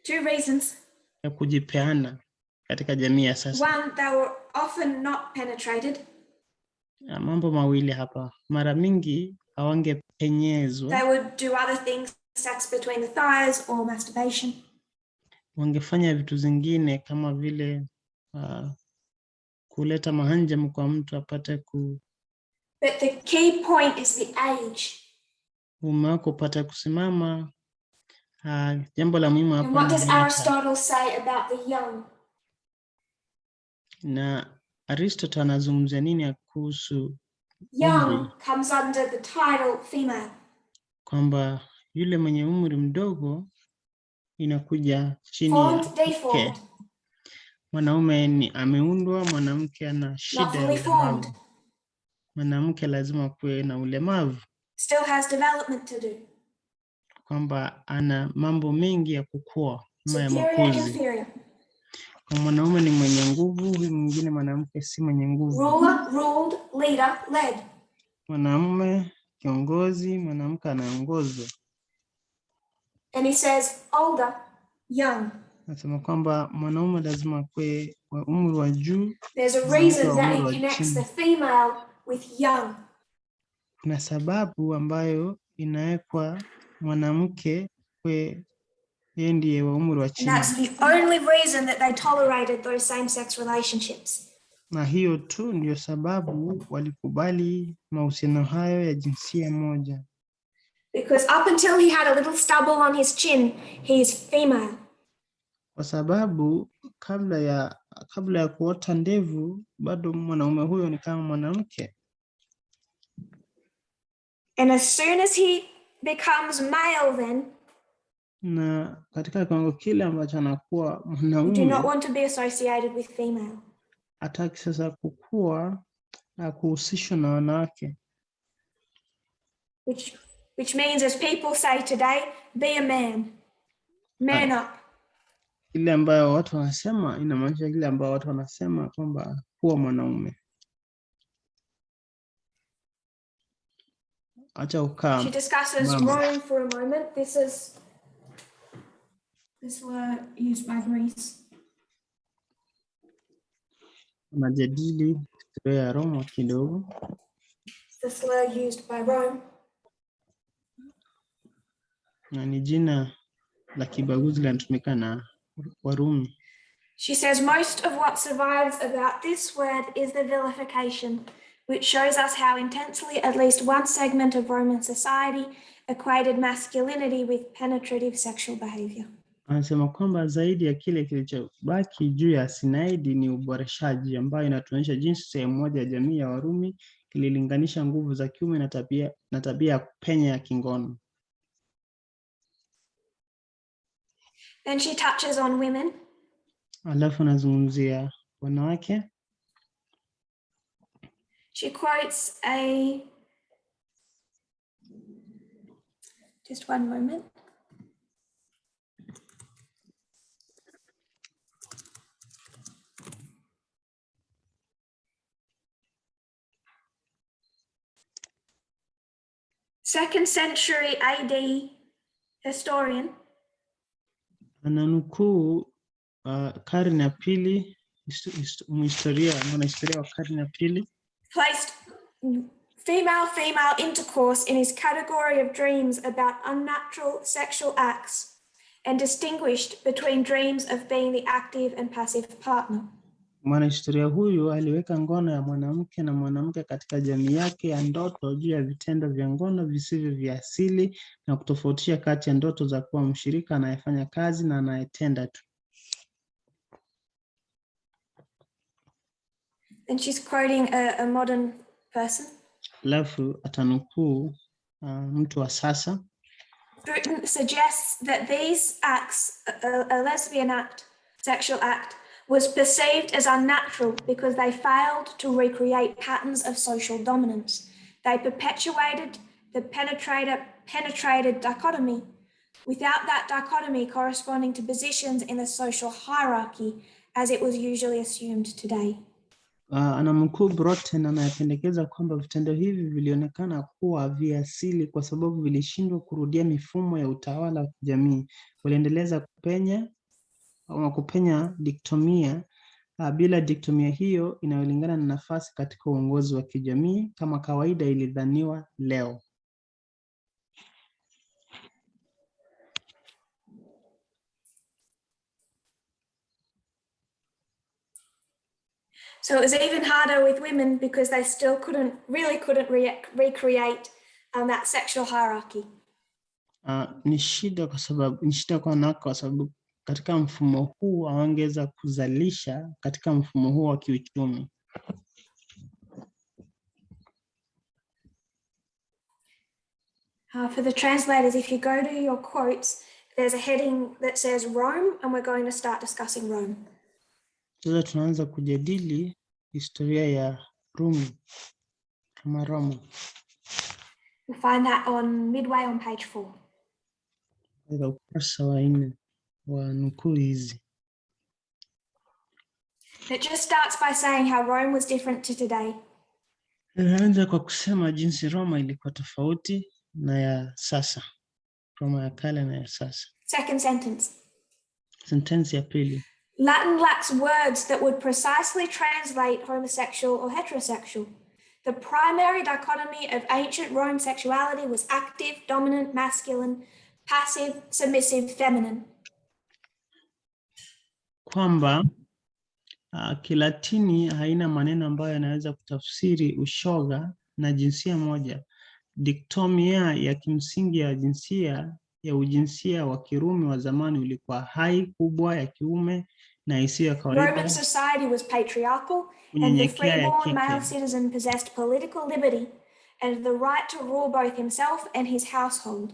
Two reasons. ya kujipeana katika jamii ya sasa? One, they were often not penetrated. Mambo mawili hapa. Mara mingi hawangepenyezwa. They would do other things, sex between the thighs or masturbation. Wangefanya vitu zingine kama vile kuleta mahanjamu kwa mtu apate But the key point is the age. Mume wako upate kusimama. Jambo la muhimu hapa. And what does Aristotle say about the young? Na Aristotle anazungumzia nini kuhusu young comes under the title female. Kwamba yule mwenye umri mdogo inakuja chini ya mwanaume ni ameundwa, mwanamke ana shida ya ulemavu. Mwanamke lazima kuwe na ulemavu. Still has development to do. Kwamba ana mambo mengi ya kukua kama ya makuzi. Kwa mwanaume ni mwenye nguvu, huyu mwingine mwanamke si mwenye nguvu. Ruler, ruled, leader, led. Mwanamume kiongozi, mwanamke anaongozwa. And he says older, young. Nasema kwamba mwanaume lazima kuwe wa umri wa juu. There's a reason that he connects the female with young. Kuna sababu ambayo inawekwa mwanamke kuwe yeye ndiye wa umri wa chini. And that's the only reason that they tolerated those same-sex relationships. Na hiyo tu ndio sababu walikubali mahusiano hayo ya jinsia moja. Because up until he had a little stubble on his chin, he is female. Kwa sababu kabla ya kuota ndevu bado mwanaume huyo ni kama mwanamke. And as soon as he becomes male then, na katika kiwango kile ambacho anakuwa mwanaume, do not want to be associated with female. Hataki sasa kukua na kuhusishwa na wanawake. Which means, as people say today, be a man. Man up. Ile ambayo watu wanasema inamaanisha ile ambayo watu wanasema kwamba kuwa mwanaume. Acha ukaa. She discusses Rome for a moment. This were used by Greece. Unajadili historia ya Roma kidogo. The slur used by Rome. Na ni jina la kibaguzi linatumika na Warumi. She says most of what survives about this word is the vilification, which shows us how intensely at least one segment of Roman society equated masculinity with penetrative sexual behavior. Anasema kwamba zaidi ya kile kilichobaki juu ya Sinaidi ni uboreshaji, ambayo inatuonyesha jinsi sehemu moja ya jamii ya Warumi ililinganisha nguvu za kiume na tabia ya kupenya ya kingono. Then she touches on women. Alafu anazungumzia wanawake. She quotes just one moment. Second century AD historian. Ananukuu karne ya pili, mwanahistoria wa karne ya pili. Placed female intercourse in his category of dreams about unnatural sexual acts and distinguished between dreams of being the active and passive partner. Mwanahistoria huyu aliweka ngono ya mwanamke na mwanamke katika jamii yake ya ndoto juu ya vitendo vya ngono visivyo vya asili na kutofautisha kati ya ndoto za kuwa mshirika anayefanya kazi na anayetenda tu. And she's quoting a modern person. Alafu atanukuu mtu wa sasa. Britain suggests that these acts, a lesbian act, sexual act, was perceived as unnatural because they failed to recreate patterns of social dominance. They perpetuated the penetrator-penetrated dichotomy, without that dichotomy corresponding to positions in the social hierarchy as it was usually assumed today. Anamnukuu Broughton anayependekeza kwamba vitendo hivi vilionekana kuwa viasili kwa sababu vilishindwa kurudia mifumo ya utawala wa kijamii. Waliendeleza kupenya diktomia bila diktomia hiyo inayolingana na nafasi katika uongozi wa kijamii kama kawaida ilidhaniwa leo. So it was even harder with women because they still couldn't recreate that sexual hierarchy. Ni shida kwa wanawake kwa sababu katika mfumo huu hawangeweza kuzalisha katika mfumo huu wa kiuchumi. For the translators, if you go to your quotes, there's a heading that says Rome, and we're going to start discussing Rome. Sasa tunaanza kujadili historia ya Rumi kama Roma. You'll find that on midway on page 4. Katika ukurasa wa 4 wa nukuu hizi. It just starts by saying how Rome was different to today. Inaanza kwa kusema jinsi Roma ilikuwa tofauti na ya sasa. Roma ya kale na ya sasa. Second sentence. Sentensi ya pili. Latin lacks words that would precisely translate homosexual or heterosexual. The primary dichotomy of ancient Rome sexuality was active, dominant, masculine, passive, submissive, feminine. Kwamba Kilatini haina maneno ambayo yanaweza kutafsiri ushoga na jinsia moja. Diktomia ya kimsingi ya jinsia ya ujinsia wa Kirumi wa zamani ulikuwa hai, kubwa, ya kiume na isiyo ya kawaida. Roman society was patriarchal, and the freeborn male citizen possessed political liberty and the right to rule both himself and his household.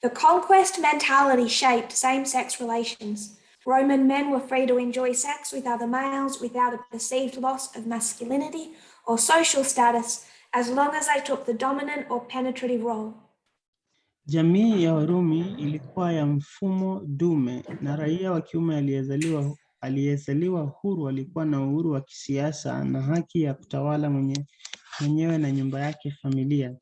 The conquest mentality shaped same-sex relations. Roman men were free to enjoy sex with other males without a perceived loss of masculinity or social status, as long as they took the dominant or penetrative role. Jamii ya Warumi ilikuwa ya mfumo dume na raia wa kiume aliyezaliwa huru alikuwa na uhuru wa kisiasa na haki ya kutawala mwenyewe na nyumba yake, familia.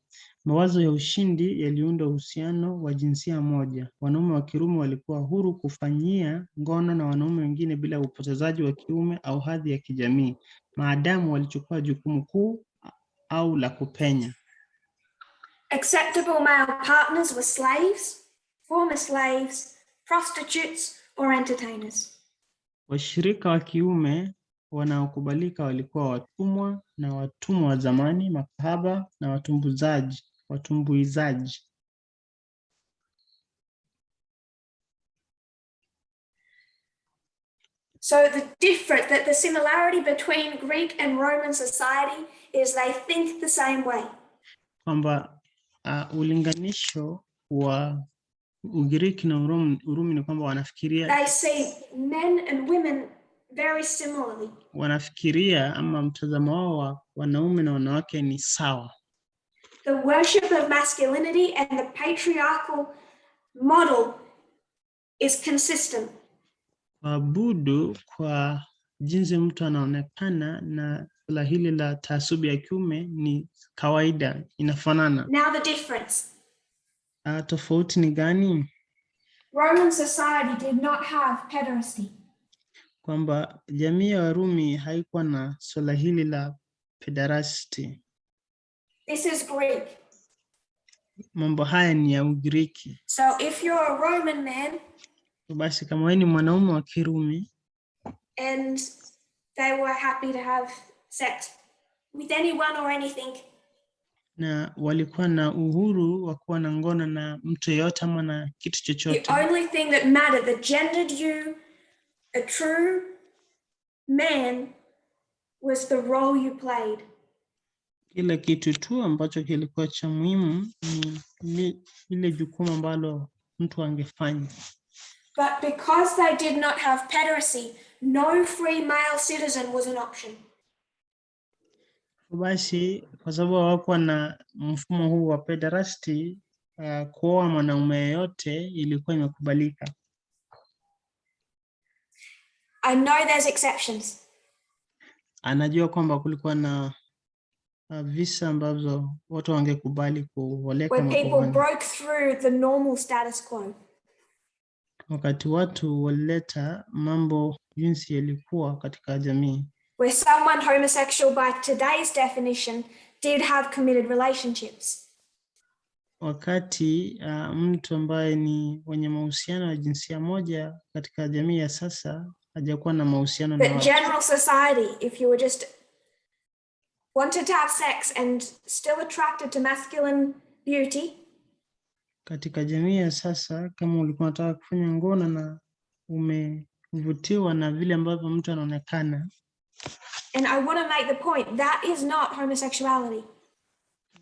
Mawazo ya ushindi yaliunda uhusiano wa jinsia moja. Wanaume wa Kirumi walikuwa huru kufanyia ngono na wanaume wengine bila upotezaji wa kiume au hadhi ya kijamii, maadamu walichukua jukumu kuu au la kupenya. Acceptable male partners were slaves, former slaves, prostitutes, or entertainers. Washirika wa kiume wanaokubalika walikuwa watumwa na watumwa wa zamani, makahaba na watumbuizaji. So the similarity between Greek and Roman society is they think the same way. Kwamba ulinganisho wa Ugiriki na Urumi ni kwamba wanafikiria. They see men and women very similarly. Wanafikiria ama mtazamo wao wa wanaume na wanawake ni sawa. The worship of masculinity and the patriarchal model is consistent. Kuabudu kwa jinsi mtu anaonekana na la hili la taasubi ya kiume ni kawaida, inafanana. Now the difference. Tofauti ni gani? Roman society did not have pederasty. Kwamba jamii ya Warumi haikuwa na swala hili la pederasty. This is Greek. Mambo haya ni ya Ugiriki. So if you're a Roman man, basi kama wewe ni mwanaume wa Kirumi and they were happy to have sex with anyone or anything, na walikuwa na uhuru wa kuwa na ngono na mtu yeyote ama na kitu chochote. The only thing that mattered, that gendered you a true man, was the role you played. Kile kitu tu ambacho kilikuwa cha muhimu ni ile jukumu ambalo mtu angefanya. But because they did not have pederasty, no free male citizen was an option. Basi kwa sababu hawakuwa na mfumo huu wa pederasty, kuoa mwanaume yeyote ilikuwa imekubalika. I know there's exceptions. Anajua kwamba kulikuwa na visa ambavyo watu wangekubali kuoleka Where people makuhani. broke through the normal status quo. Wakati watu walileta mambo jinsi yalikuwa katika jamii. Where someone homosexual by today's definition did have committed relationships. Wakati mtu ambaye ni wenye mahusiano ya jinsia moja katika jamii ya sasa hajakuwa na mahusiano na But watu. general society, if you were just wanted to have sex and still attracted to masculine beauty, katika jamii ya sasa, kama ulikuwa unataka kufanya ngono na umevutiwa na vile ambavyo mtu anaonekana. and I want to make the point, that is not homosexuality.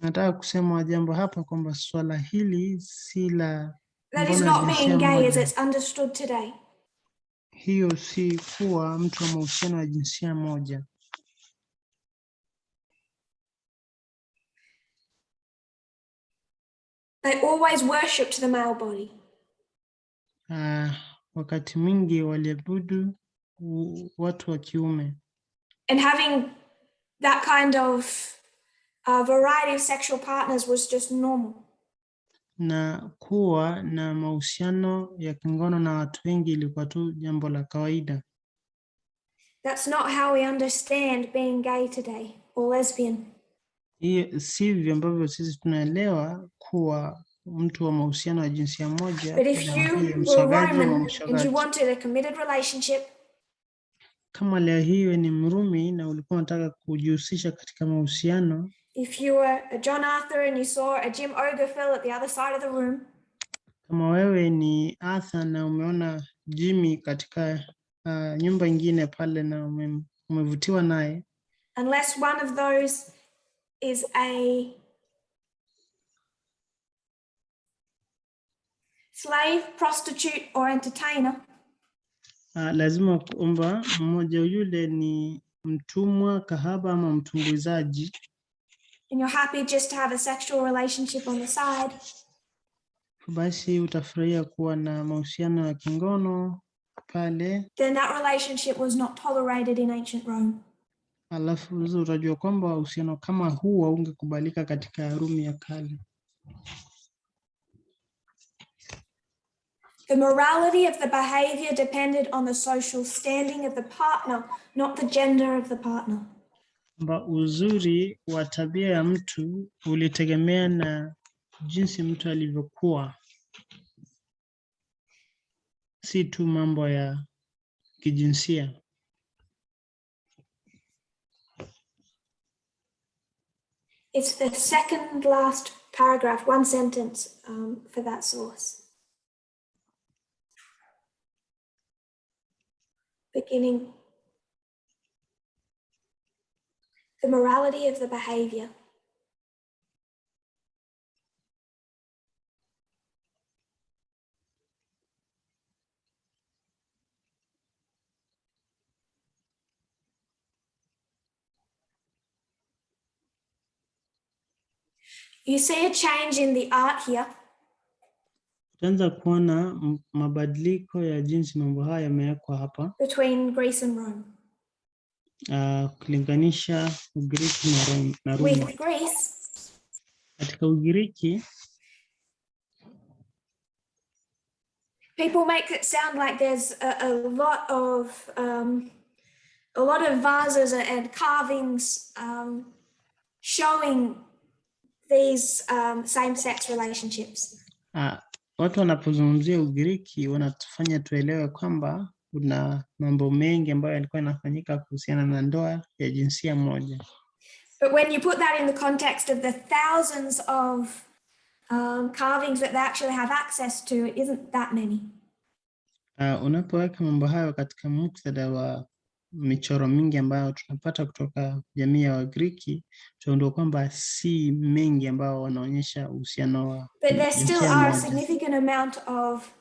Nataka kusema jambo hapa kwamba swala hili si la That is ngono ya not jinsia being gay as moja. it's understood today. Hiyo si kuwa mtu wa mahusiano ya jinsia moja. They always worshipped the male body. Wakati mwingi waliabudu watu wa kiume. And having that kind of variety of sexual partners was just normal. Na kuwa na mahusiano ya kingono na watu wengi ilikuwa tu jambo la kawaida. That's not how we understand being gay today or lesbian. Hiyo sivyo ambavyo sisi tunaelewa kuwa mtu wa mahusiano ya jinsia moja. But if you were Roman and you wanted a committed relationship, kama leo hiyo ni Mrumi na ulikuwa unataka kujihusisha katika mahusiano, if you were a John Arthur and you saw a Jim Ogerfell at the other side of the room, kama wewe ni Arthur na umeona Jimmy katika nyumba ingine pale na umevutiwa naye, unless one of those is a slave, prostitute or entertainer, lazima kwamba mmoja yule ni mtumwa, kahaba ama mtumbuizaji, and you're happy just to have a sexual relationship on the side, basi utafurahia kuwa na mahusiano ya kingono pale, then that relationship was not tolerated in ancient Rome. Alafu utajua kwamba uhusiano kama huu haungekubalika katika Rumi ya kale. The morality of the behavior depended on the social standing of the partner, not the gender of the partner. Kwamba uzuri wa tabia ya mtu ulitegemea na jinsi mtu alivyokuwa, si tu mambo ya kijinsia. It's the second last paragraph, one sentence for that source. Beginning, the morality of the behavior. You see a change in the art here. Utaanza kuona mabadiliko ya jinsi mambo haya yamewekwa hapa. Between Greece and Rome. Kulinganisha Ugiriki na Roma. With Greece, katika Ugiriki, people make it sound like there's a lot of vases and carvings showing these same-sex relationships. Watu wanapozungumzia Ugiriki wanatufanya tuelewe kwamba kuna mambo mengi ambayo yalikuwa yanafanyika kuhusiana na ndoa ya jinsia moja. But when you put that in the context of the thousands of carvings that they actually have access to, it isn't that many. Unapoweka mambo hayo katika muktadha wa michoro mingi ambayo tunapata kutoka jamii ya Wagiriki, tunagundua kwamba si mengi ambao wanaonyesha uhusiano wa But there still are a significant amount of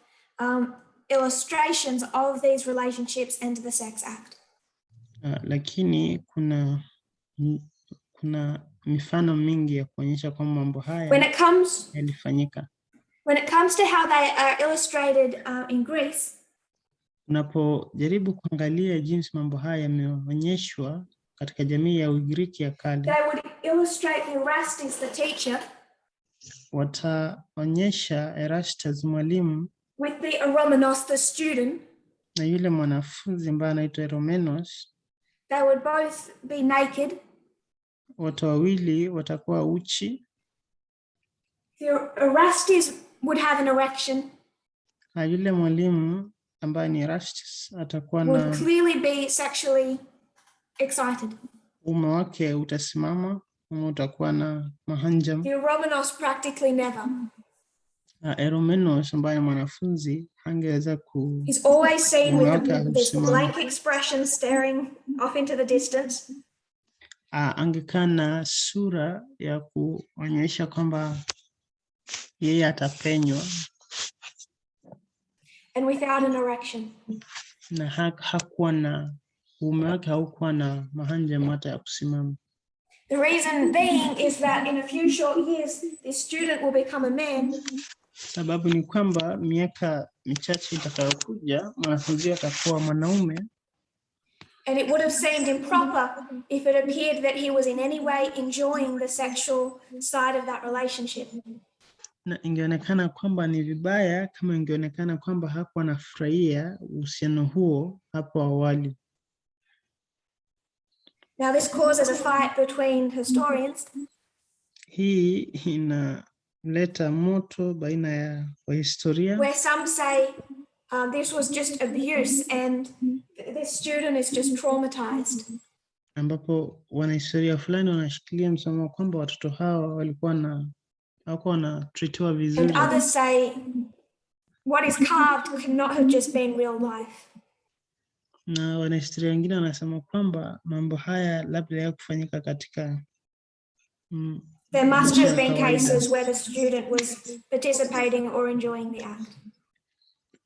illustrations of these relationships and the sex act. Lakini kuna mifano mingi ya kuonyesha kwamba mambo haya yalifanyika. When it comes to how they are illustrated in Greece, unapojaribu kuangalia jinsi mambo haya yameonyeshwa katika jamii ya Ugiriki ya kale, they would illustrate Erastus the teacher wataonyesha Erastus mwalimu with the Eromenos the student, na yule mwanafunzi ambaye anaitwa Eromenos. They would both be naked. Watu wawili watakuwa uchi. Erastus would have an erection. Na yule mwalimu ambaye ni Erastus atakuwa na would clearly be sexually excited. Uume wake utasimama, utakuwa na mahanjam. The Eromenos practically never. Eromenos ambaye mwanafunzi hangeweza ku. He's always seen with this blank expression staring off into the distance. Angekaa na sura ya kuonyesha kwamba yeye atapenywa. And without an erection. Na hakuwa na uume wake haukuwa na mahanja hata ya kusimama. The reason being is that in a few short years this student will become a man. Sababu ni kwamba miaka michache itakayokuja mwanafunzi atakuwa mwanaume. And it would have seemed improper if it appeared that he was in any way enjoying the sexual side of that relationship. Na ingeonekana kwamba ni vibaya kama ingeonekana kwamba hakuwa anafurahia uhusiano huo hapo awali. Now this causes a fight between historians. Hii inaleta moto baina ya wahistoria. Where some say this was just abuse and this student is just traumatized. Ambapo wanahistoria fulani wanashikilia msimamo kwamba watoto hawa walikuwa treatiwa vizuri. And others say what is carved cannot have just been real life. Na wanahistoria wengine wanasema kwamba mambo haya labda yakufanyika katika there must have been cases where the student was participating or enjoying the act.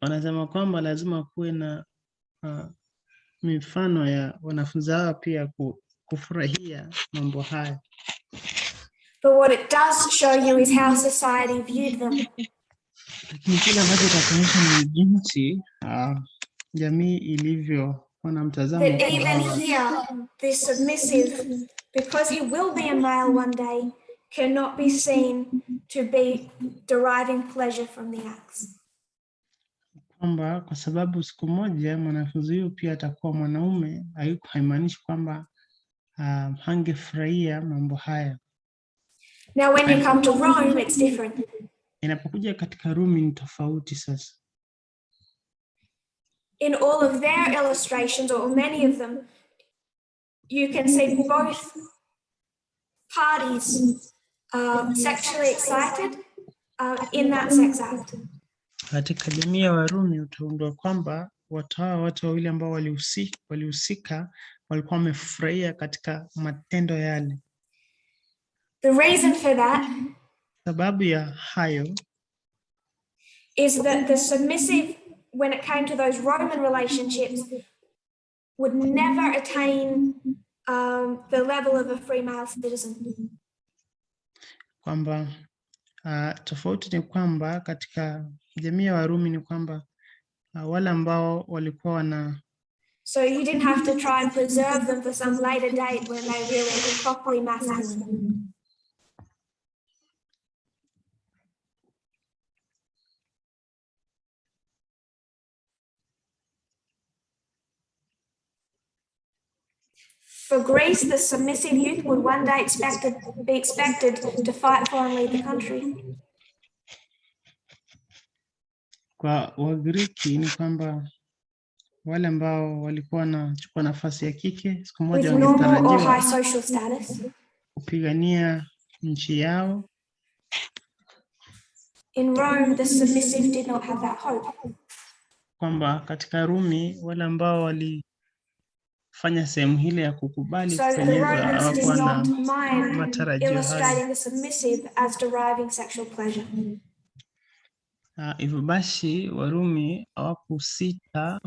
Wanasema kwamba lazima kuwe na mifano ya wanafunzi hawa pia kufurahia mambo haya. But what it does show you is how society viewed them. Lakini kile ambacho kitaonyesha ni jinsi jamii ilivyo wana mtazamo. That even here, this submissive, because he will be a male one day, cannot be seen to be deriving pleasure from the acts. Kwamba kwa sababu siku moja mwanafunzi huyu pia atakuwa mwanaume, haimaanishi kwamba hangefurahia mambo haya. Now when you come to Rome, it's different. Inapokuja katika Rumi ni tofauti sasa. In all of their illustrations, or many of them, you can see both parties sexually excited in that sex act. Katika jamii ya Warumi utaundwa kwamba watu wawili ambao walihusika walikuwa wamefurahia katika matendo yale. The reason for that sababu ya hayo is that the submissive, when it came to those Roman relationships, would never attain the level of a free male citizen. Kwamba tofauti ni kwamba katika jamii ya Warumi ni kwamba wale ambao walikuwa wana. So you didn't have to try and preserve them for some later date when they really were properly masculine. For Greece, the submissive youth would one day be expected to fight for and lead the country. Kwa Wagiriki ni kwamba wale ambao walikuwa wanachukua nafasi ya kike siku moja wangetarajiwa kupigania nchi yao. In Rome, the submissive did not have that hope. Kwamba katika Rumi wale ambao walifanya sehemu hile ya kukubali kupenyeza hawakuwa na matarajio hayo. Hivyo basi Warumi hawakusita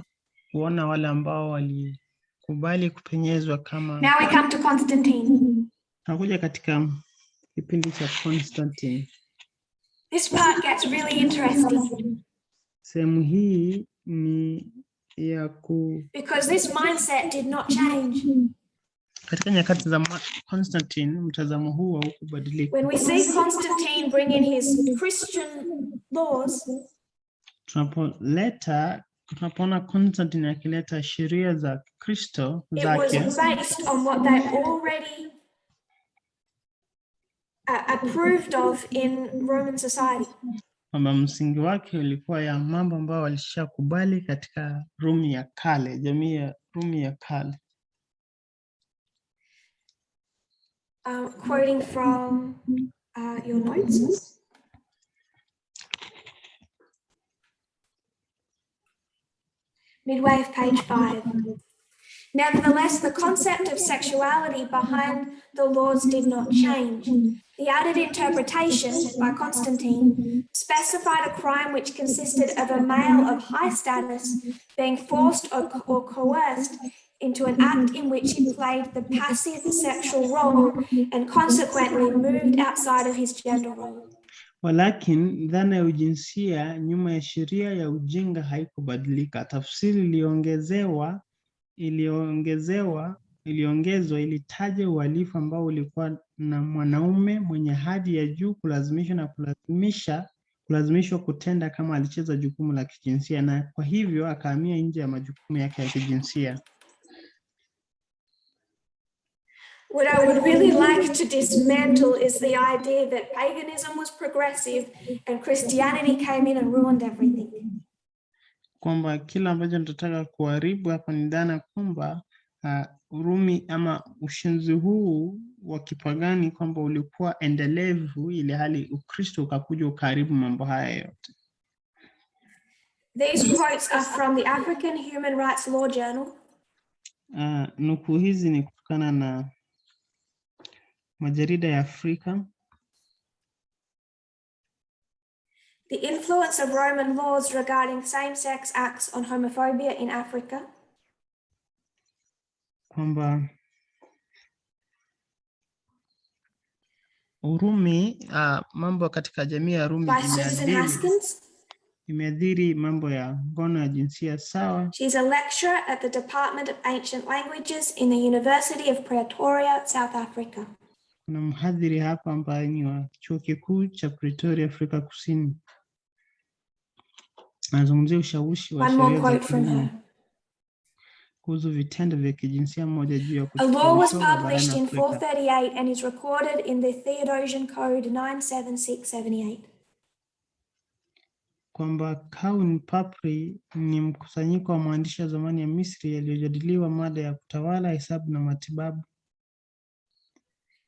kuona wale ambao walikubali kupenyezwa kama. Now we come to Constantine. Tunakuja katika kipindi cha Constantine. This part gets really interesting. Sehemu hii ni ya because this mindset did not change. Katika nyakati za Constantine, mtazamo huu haukubadilika. When we see Constantine bring in his Christian laws, tunapoona Constantine akileta sheria za Kristo zake, it was based on what they already approved of in Roman society. Kwamba msingi wake ulikuwa ya mambo ambayo walishakubali katika Rumi ya kale, jamii ya Rumi ya kale. Quoting from your notes. Midway of page 5. Nevertheless, the concept of sexuality behind the laws did not change. The added interpretation by Constantine specified a crime which consisted of a male of high status being forced or coerced into an act in which he played the passive sexual role and consequently moved outside of his gender role. Walakin dhana ya ujinsia nyuma ya sheria ya ujinga haikubadilika. Tafsiri iliongezwa ilitaja uhalifu ambao ulikuwa na mwanaume mwenye hadhi ya juu kulazimishwa kutenda kama alicheza jukumu la kijinsia, na kwa hivyo akahamia nje ya majukumu yake ya kijinsia. What I would really like to dismantle is the idea that paganism was progressive and Christianity came in and ruined everything. Kwamba kila ambacho tunataka kuharibu hapa ni dhana kwamba Rumi ama ushenzi huu wa kipagani kwamba ulikuwa endelevu, ili hali Ukristo ukakuja ukaharibu mambo haya yote. These quotes are from the African Human Rights Law Journal. Nukuu hizi ni kutokana na majarida ya Afrika. The influence of Roman laws regarding same-sex acts on homophobia in Africa. Kwamba Urumi, mambo katika jamii ya Rumi imeadhiri mambo ya ngono ya jinsia sawa. She's a lecturer at the Department of Ancient Languages in the University of Pretoria, South Africa. Kuna mhadhiri hapa ambaye ni wa chuo kikuu cha Pretoria, Afrika Kusini. Anazungumzia ushawishi wa sheria za Kirumi kuhusu vitendo vya kijinsia moja juu ya kuchukua. A law was published in 438 and is recorded in the Theodosian Code 97678. Kwamba Kaun Papri ni mkusanyiko wa maandishi ya zamani ya Misri yaliyojadiliwa mada ya kutawala, hesabu na matibabu.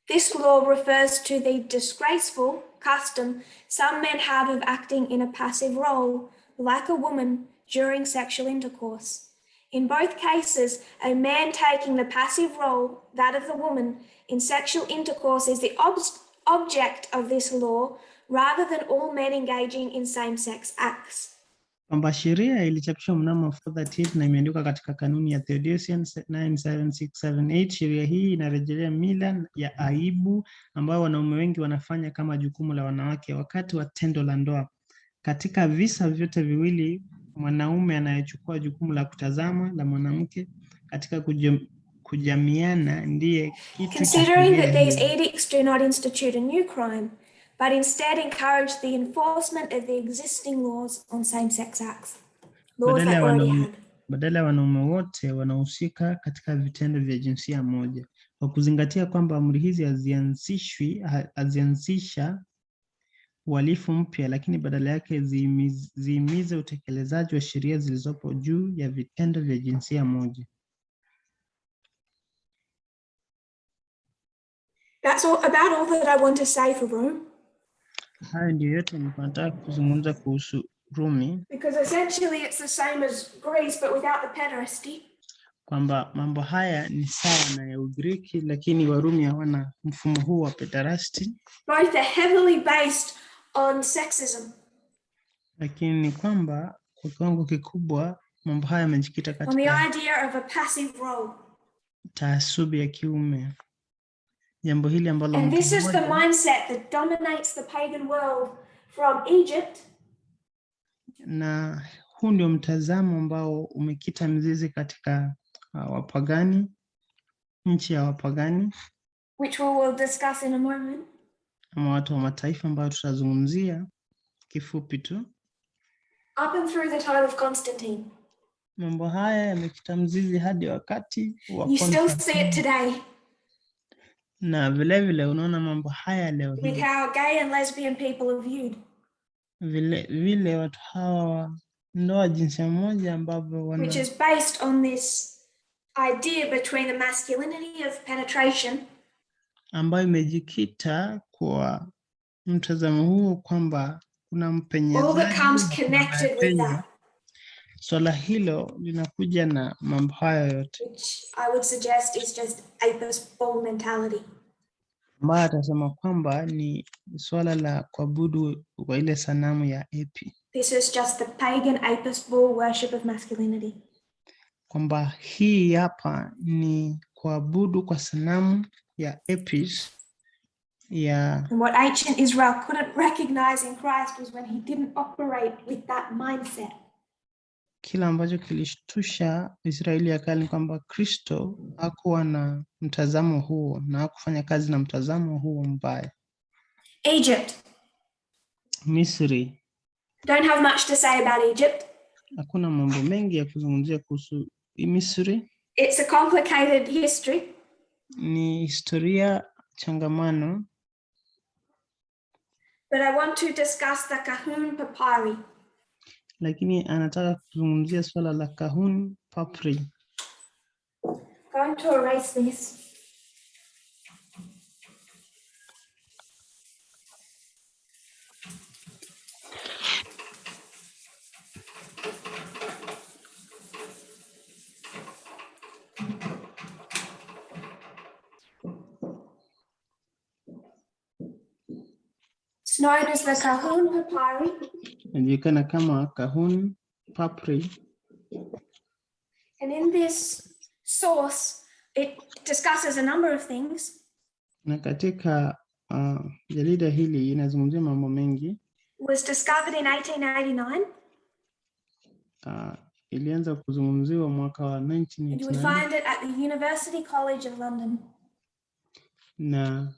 This law refers to the disgraceful custom some men have of acting in a passive role, like a woman, during sexual intercourse. In both cases, a man taking the passive role, that of the woman, in sexual intercourse is the object of this law, rather than all men engaging in same-sex acts. Kwamba sheria ilichapishwa mnamo 438 na imeandikwa katika kanuni ya Theodosian 97678. Sheria hii inarejelea mila ya aibu ambayo wanaume wengi wanafanya kama jukumu la wanawake wakati wa tendo la ndoa. Katika visa vyote viwili, mwanaume anayechukua jukumu la kutazama la mwanamke katika kujamiana ndiye kitu. Considering that these edicts do not institute a new crime, but instead encourage the enforcement of the existing laws on same-sex acts. Laws that already had. Badala ya wanaume wote wanahusika katika vitendo vya jinsia moja. Kwa kuzingatia kwamba amri hizi hazianzisha uhalifu mpya, lakini badala yake zihimize utekelezaji wa sheria zilizopo juu ya vitendo vya jinsia moja. That's about all that I want to say for Rome. Haya ndio yote nataka kuzungumza kuhusu Rumi. Because essentially it's the same as Greece but without the pederasty. Kwamba mambo haya ni sawa na ya Ugiriki, lakini Warumi hawana mfumo huu wa pederasty. Both are heavily based on sexism. Lakini ni kwamba kwa kiwango kikubwa mambo haya yamejikita katika on the idea of a passive role. Taasubi ya Kiume. jambo hili ambalo And this is the mindset that dominates the pagan world from Egypt. Na huu ndio mtazamo ambao umekita mzizi katika wapagani, nchi ya wapagani, which we will discuss in a moment. Ama watu wa mataifa ambao tutazungumzia kifupi tu. Up and through the time of Constantine. Mambo haya yamekita mzizi hadi wakati wa You still see it today. Na vile vile unaona mambo haya leo hii. With how gay and lesbian people are viewed. Vile watu hawa ndoa jinsia moja ambavyo which is based on this idea between the masculinity of penetration, ambayo imejikita kwa mtazamo huo kwamba kuna mpenyezaji. All that comes connected with that. Swala hilo linakuja na mambo haya yote. Which I would suggest is just apis bull mentality. Mbaya atasema kwamba ni swala la kuabudu kwa ile sanamu ya Api. This is just the pagan apis bull worship of masculinity. Kwamba hii hapa ni kuabudu kwa sanamu ya Apis ya. And what ancient Israel couldn't recognize in Christ was when he didn't operate with that mindset. Kila ambacho kilishtusha Israeli ya kale ni kwamba Kristo hakuwa na mtazamo huo na hakufanya kazi na mtazamo huo mbaya. Egypt. Misri. Don't have much to say about Egypt. Hakuna mambo mengi ya kuzungumzia kuhusu Misri. It's a complicated history. Ni historia changamano. But I want to discuss the Kahun papyri. Lakini anataka kuzungumzia swala la Kahun papyri. Going to erase this. It's known as the Kahun papyri. Inajulikana kama Kahun papyri. And in this source, it discusses a number of things. Na katika jarida hili inazungumzia mambo mengi. Was discovered in 1889. Ilianza kuzungumziwa mwaka wa 1989. And you would find it at the University College of London. Na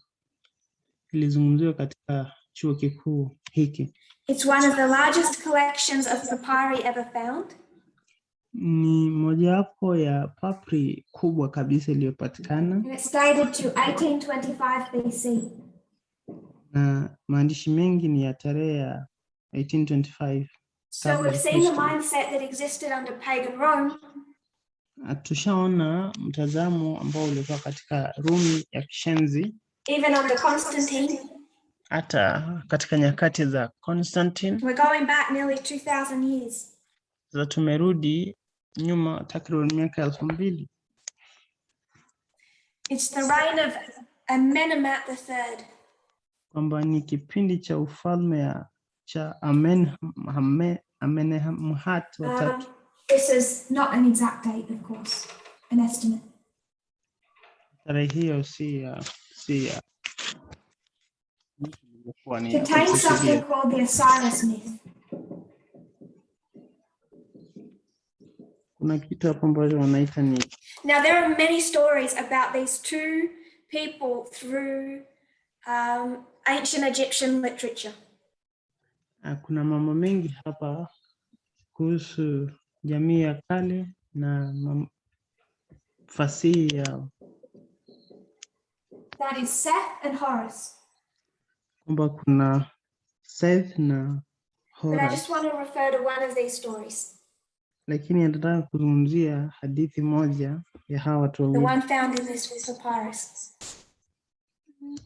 ilizungumziwa katika chuo kikuu hiki. It's one of the largest collections of papyri ever found. Ni mojawapo ya papyri kubwa kabisa iliyopatikana. And it's dated to 1825 BC. Na maandishi mengi ni ya tarehe ya 1825. So we've seen the mindset that existed under pagan Rome. Tushaona mtazamo ambao ulikuwa katika Rumi ya kishenzi. Even under Constantine. Hata katika nyakati za Constantine. We're going back nearly 2000 years. Sasa tumerudi nyuma takriban miaka 2000. It's the reign of Amenemhat III. Kwamba ni kipindi cha ufalme cha Amenemhat III. This is not an exact date, of course, an estimate. Tarehe hiyo si contains something called the Osiris myth. Kuna kitu hapo ambacho wanaita ni. Now there are many stories about these two people through ancient Egyptian literature. Kuna mambo mengi hapa kuhusu jamii ya kale na fasihi yao. That is Seth and Horus. Kwamba kuna Seth na Horus. But I just want to refer to one of these stories. Lakini nataka kuzungumzia hadithi moja ya hawa watu wawili. The one found in this papyrus.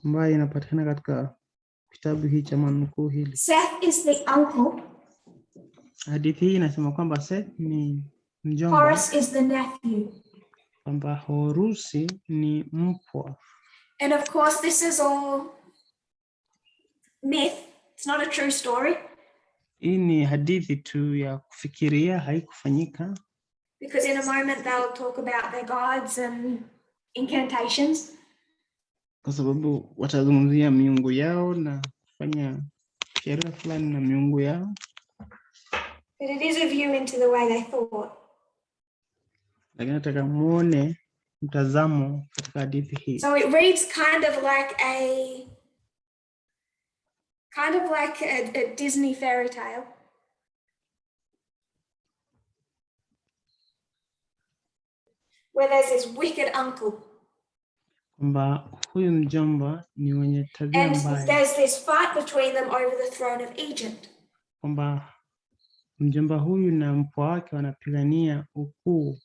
Ambayo inapatikana katika kitabu hiki cha manukuu hili. Seth is the uncle. Hadithi hii inasema kwamba Seth ni mjomba. Horus is the nephew. Kwamba Horusi ni mpwa. And of course this is all myth. It's not a true story. Hii ni hadithi tu ya kufikiria, haikufanyika. Because in a moment they'll talk about their gods and incantations. kwa sababu watazungumzia miungu yao na kufanya sherehe fulani na miungu yao. But it is a view into the way they thought. Lakini nataka muone mtazamo katika hadithi hii. So it reads kind of like a Disney fairy tale. Where there's this wicked uncle. Kwamba huyu mjomba ni mwenye tabia mbaya. And there's this fight between them over the throne of Egypt. Kwamba mjomba huyu na mpwa wake wanapigania ukuu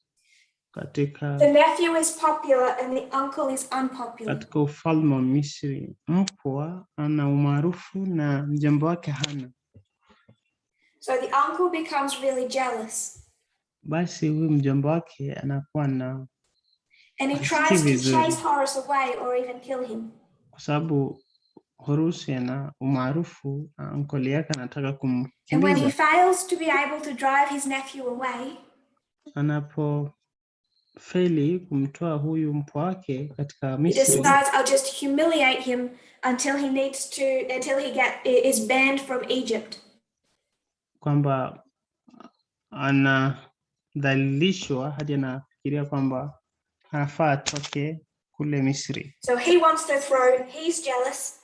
katika The nephew is popular and the uncle is unpopular. Katika ufalme wa Misri, mpwa ana umaarufu na mjomba wake hana. So the uncle becomes really jealous. Basi huyu mjomba wake anakuwa na and he tries to chase Horus away or even kill him. Kwa sababu Horus ana umaarufu, uncle yake anataka kumkimbiza. And when he fails to be able to drive his nephew away, anapo faili kumtoa huyu mpwa wake katika Misri, he decides I'll just humiliate him until he is banned from Egypt. Kwamba anadhalilishwa hadi anafikiria kwamba anafaa atoke kule Misri. So he wants the throne, he's jealous.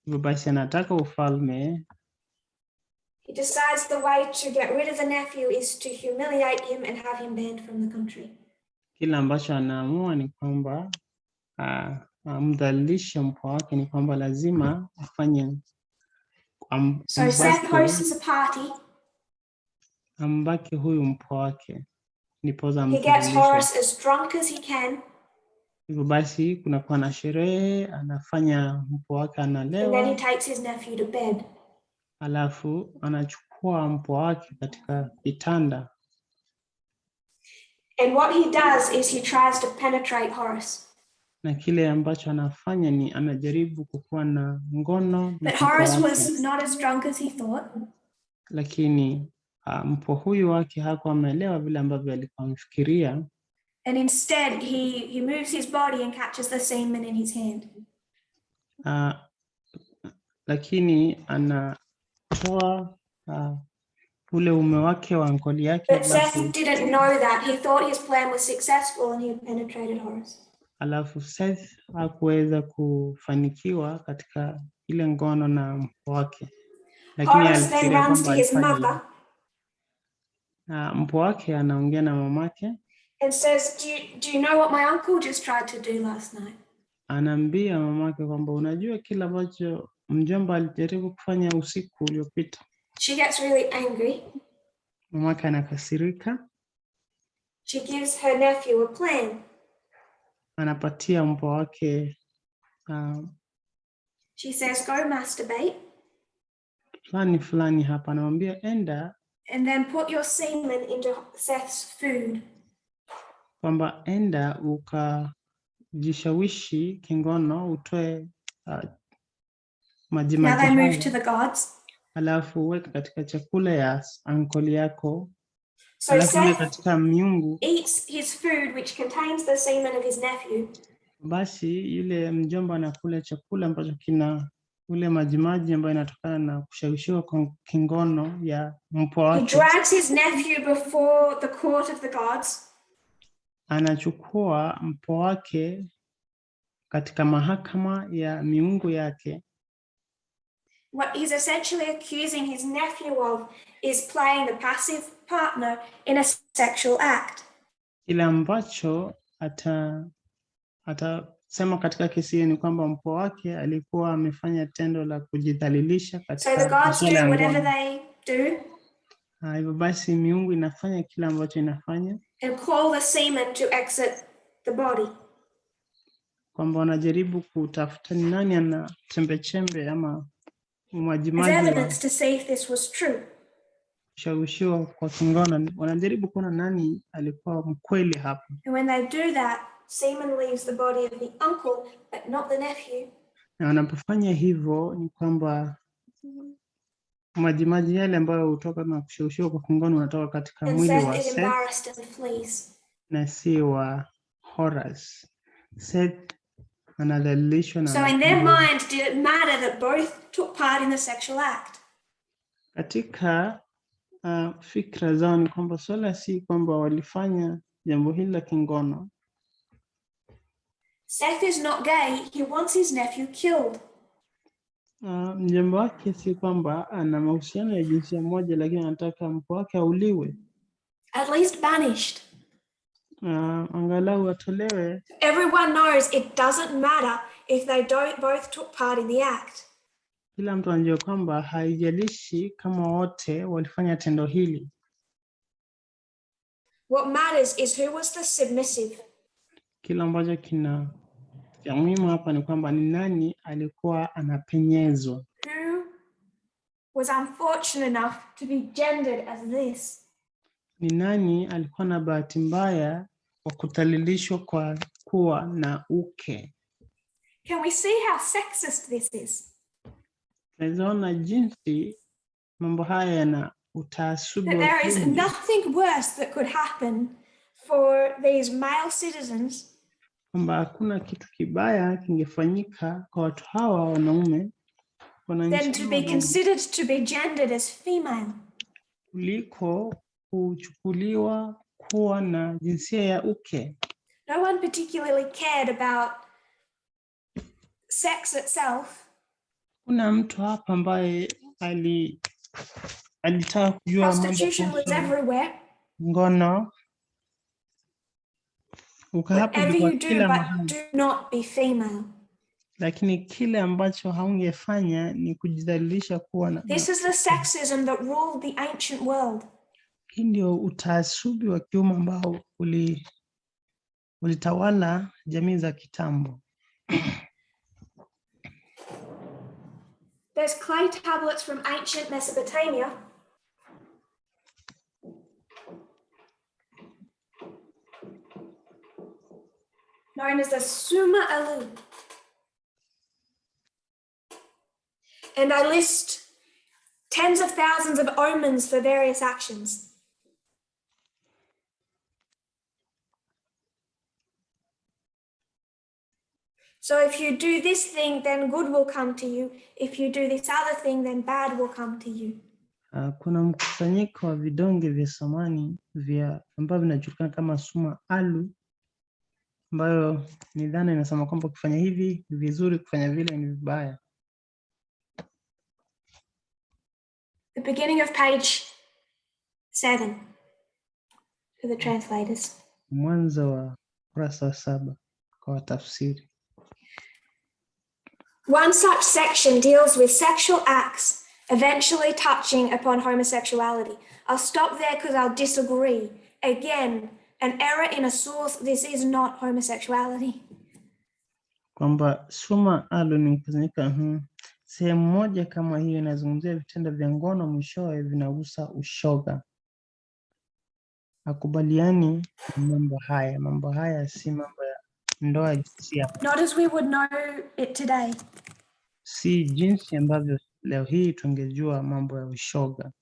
Basi anataka ufalme. He decides the way to get rid of the nephew is to humiliate him and have him banned from the country. Kila ambacho anaamua ni kwamba amdhalilishe mpwa wake, ni kwamba lazima afanye so Seth hosts a party. Ambaki huyu mpwa wake. He gets Horus as drunk as he can. Hivyo basi kunakuwa na sherehe, anafanya mpwa wake analewa. And then he takes his nephew to bed. Alafu anachukua mpwa wake katika kitanda. And what he does is he tries to penetrate Horus. Na kile ambacho anafanya ni anajaribu kukuwa na ngono. But Horus was not as drunk as he thought. Lakini mpwa huyu wake hakuwa ameelewa vile ambavyo alikuwa amefikiria. And instead he moves his body and catches the semen in his hand. Lakini anatoa ule ume wake wa nkoli yake. But Seth didn't know that. He thought his plan was successful and he penetrated Horus. Alafu Seth hakuweza kufanikiwa katika ile ngono na mpwa wake. Lakini Horus then runs to his mother. Mpwa wake anaongea na mamake. And says, do you know what my uncle just tried to do last night? Anaambia mamake kwamba unajua kila ambacho mjomba alijaribu kufanya usiku uliopita. She gets really angry. Mamake anakasirika. She gives her nephew a plan. Anapatia mpwa wake she says, go masturbate. Fulani hapa, anamwambia enda. And then put your semen into Seth's food. Kwamba enda ukajishawishi kingono, utoe maji. Now they move to the gods. Alafu weka katika chakula ya uncle yako. So Seth katika miungu eats his food which contains the semen of his nephew. Basi yule mjomba anakula chakula ambacho kina ule majimaji ambayo inatokana na kushawishiwa kwa kingono ya mpwa wake. He drags his nephew before the court of the gods. Anachukua mpwa wake katika mahakama ya miungu yake. What he's essentially accusing his nephew of is playing the passive partner in a sexual act. Kile ambacho atasema katika kesi hiyo ni kwamba mpwa wake alikuwa amefanya tendo la kujidhalilisha katika. So the gods do whatever they do. Hivyo basi miungu inafanya kila ambacho inafanya. And call the semen to exit the body. Kwamba wanajaribu kutafuta ni nani ana chembe ama majimaji. As evidence to see if this was true. Shawishiwa kwa kingono, wanajaribu kuona nani alikuwa mkweli hapa. And when they do that, semen leaves the body of the uncle but not the nephew. Na wanapofanya hivyo ni kwamba majimaji yale ambayo hutoka na kushawishiwa kwa kingono unatoka katika mwili wa Seth na si wa Horus. Seth anadhalilishwa So in their mind, did it matter that both took part in the sexual act? Katika fikra zao ni kwamba swala si kwamba walifanya jambo hili la kingono. Seth is not gay, he wants his nephew killed. Mjomba wake si kwamba ana mahusiano ya jinsia moja, lakini anataka mpwa wake auliwe. At least banished. Angalau atolewe. Everyone knows it doesn't matter if they both took part in the act. Kila mtu anajua kwamba haijalishi kama wote walifanya tendo hili. What matters is who was the submissive. Kila ambacho kina ya muhimu hapa ni kwamba ni nani alikuwa anapenyezwa. Who was unfortunate enough to be gendered as this? Ni nani alikuwa na bahati mbaya kwa kudhalilishwa kwa kuwa na uke? Can we see how sexist this is? Tunaona jinsi mambo haya yana utaasubi. There is nothing worse that could happen for these male citizens kwamba hakuna kitu kibaya kingefanyika kwa watu hawa wanaume than to be considered to be gendered as female. Kuliko kuchukuliwa kuwa na jinsia ya uke. No one particularly cared about sex itself. Kuna mtu hapa ambaye alitaka kujua mambo Prostitution was everywhere. Ngono. Whatever you do, but do not be female. Lakini kile ambacho haungefanya ni kujidhalilisha kuwa na. This is the sexism that ruled the ancient world. Hii ndio utaasubi wa kiume ambao ulitawala jamii za kitambo. There's clay tablets from ancient Mesopotamia. Known as the Summa Alu. And I list tens of thousands of omens for various actions. So if you do this thing, then good will come to you. If you do this other thing, then bad will come to you. Kuna mkusanyiko wa vidonge vya samani ambavyo vinajulikana kama Summa Alu, ambayo ni dhana inasema kwamba kufanya hivi ni vizuri, kufanya vile ni vibaya. The beginning of page 7 for the translators. Mwanzo wa kurasa 7 kwa tafsiri. One such section deals with sexual acts eventually touching upon homosexuality. I'll stop there because I'll disagree. Again, an error in a source, this is not homosexuality. Kwamba Summa Alu ni mkusanyiko sehemu moja kama hiyo inazungumzia vitendo vya ngono, mwishowe vinagusa ushoga. Hakubaliani mambo haya si mambo ya ndoa jinsia. Not as we would know it today. Si jinsi ambavyo leo hii tungejua mambo ya ushoga.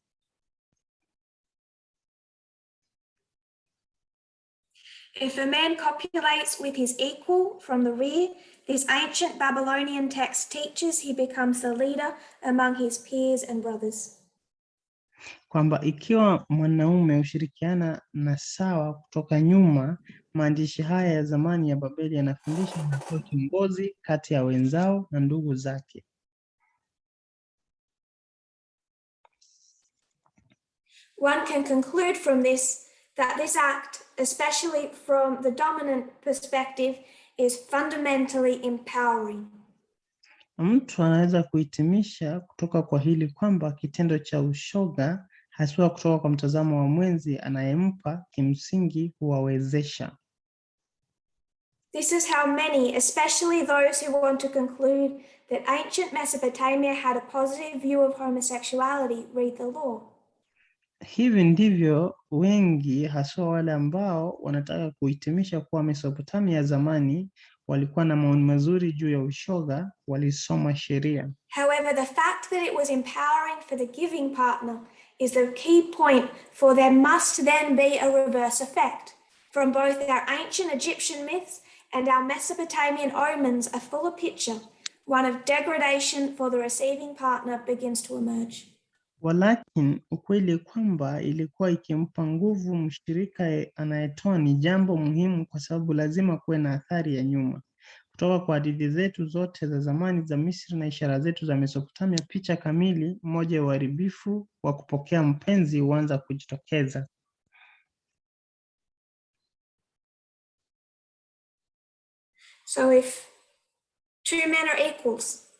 If a man copulates with his equal from the rear, this ancient Babylonian text teaches he becomes the leader among his peers and brothers. Kwamba ikiwa mwanaume ushirikiana na sawa kutoka nyuma, maandishi haya ya zamani ya Babeli yanafundisha anakuwa kiongozi kati ya wenzao na ndugu zake. One can conclude from this that this act, especially from the dominant perspective, is fundamentally empowering. Mtu anaweza kuhitimisha kutoka kwa hili kwamba kitendo cha ushoga, haswa kutoka kwa mtazamo wa mwenzi anayempa, kimsingi huwawezesha. This is how many, especially those who want to conclude that ancient Mesopotamia had a positive view of homosexuality, read the law. Hivi ndivyo wengi, haswa wale ambao wanataka kuhitimisha kuwa Mesopotamia ya zamani walikuwa na maoni mazuri juu ya ushoga, walisoma sheria. However, the fact that it was empowering for the giving partner is the key point, for there must then be a reverse effect from both our ancient Egyptian myths and our Mesopotamian omens are full of picture. One of degradation for the receiving partner begins to emerge. Walakin ukweli kwamba ilikuwa ikimpa nguvu mshirika anayetoa ni jambo muhimu, kwa sababu lazima kuwe na athari ya nyuma. Kutoka kwa hadithi zetu zote za zamani za Misri na ishara zetu za Mesopotamia, picha kamili moja ya uharibifu wa kupokea mpenzi huanza kujitokeza. So if two men are equals,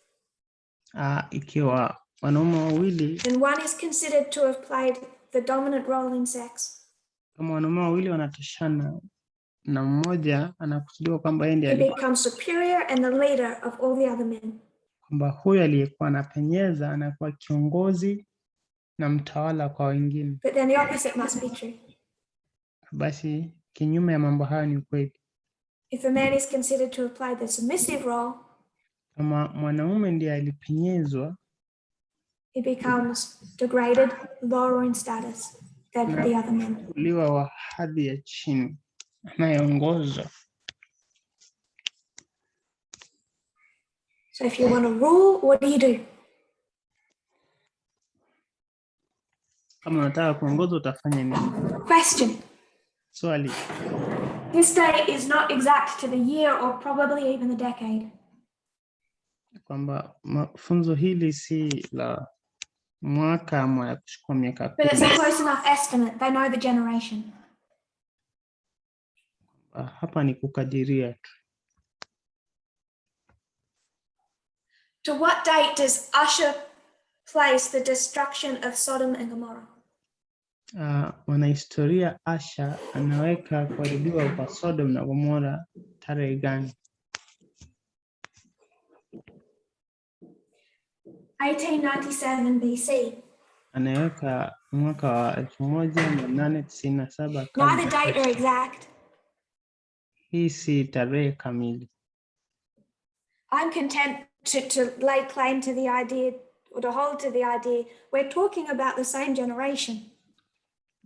ikiwa wanaume wawili, then one is considered to have played the dominant role in sex. Kama wanaume wawili wanatoshana na mmoja anakusudiwa kwamba yeye ndiye he becomes superior and the leader of all the other men. Kwamba huyo aliyekuwa anapenyeza anakuwa kiongozi na mtawala kwa wengine. But then the opposite must be true. Basi kinyume ya mambo hayo ni ukweli. If a man is considered to have played the submissive role, kama mwanaume ndiye alipenyezwa, he becomes degraded, lower in status than the other men. Uliwa wa hadhi ya chini, anayeongoza. So if you want to rule, what do? Kama unataka kuongoza utafanya nini? Question. Swali. This day is not exact to the year or probably even the decade. Kwamba funzo hili si la mwaka ama ya kuchukua miaka 10. But it's a close enough estimate. They know the generation. Hapa ni kukadiria tu. To what date does Usher place the destruction of Sodom and Gomorrah? Mwanahistoria Asha anaweka kuharibiwa kwa Sodom na Gomora tarehe gani? 1897 BC. Anaweka mwaka wa 1897 kabla. Neither date are exact. Hii si tarehe kamili. I'm content to lay claim to the idea, or to hold to the idea, we're talking about the same generation.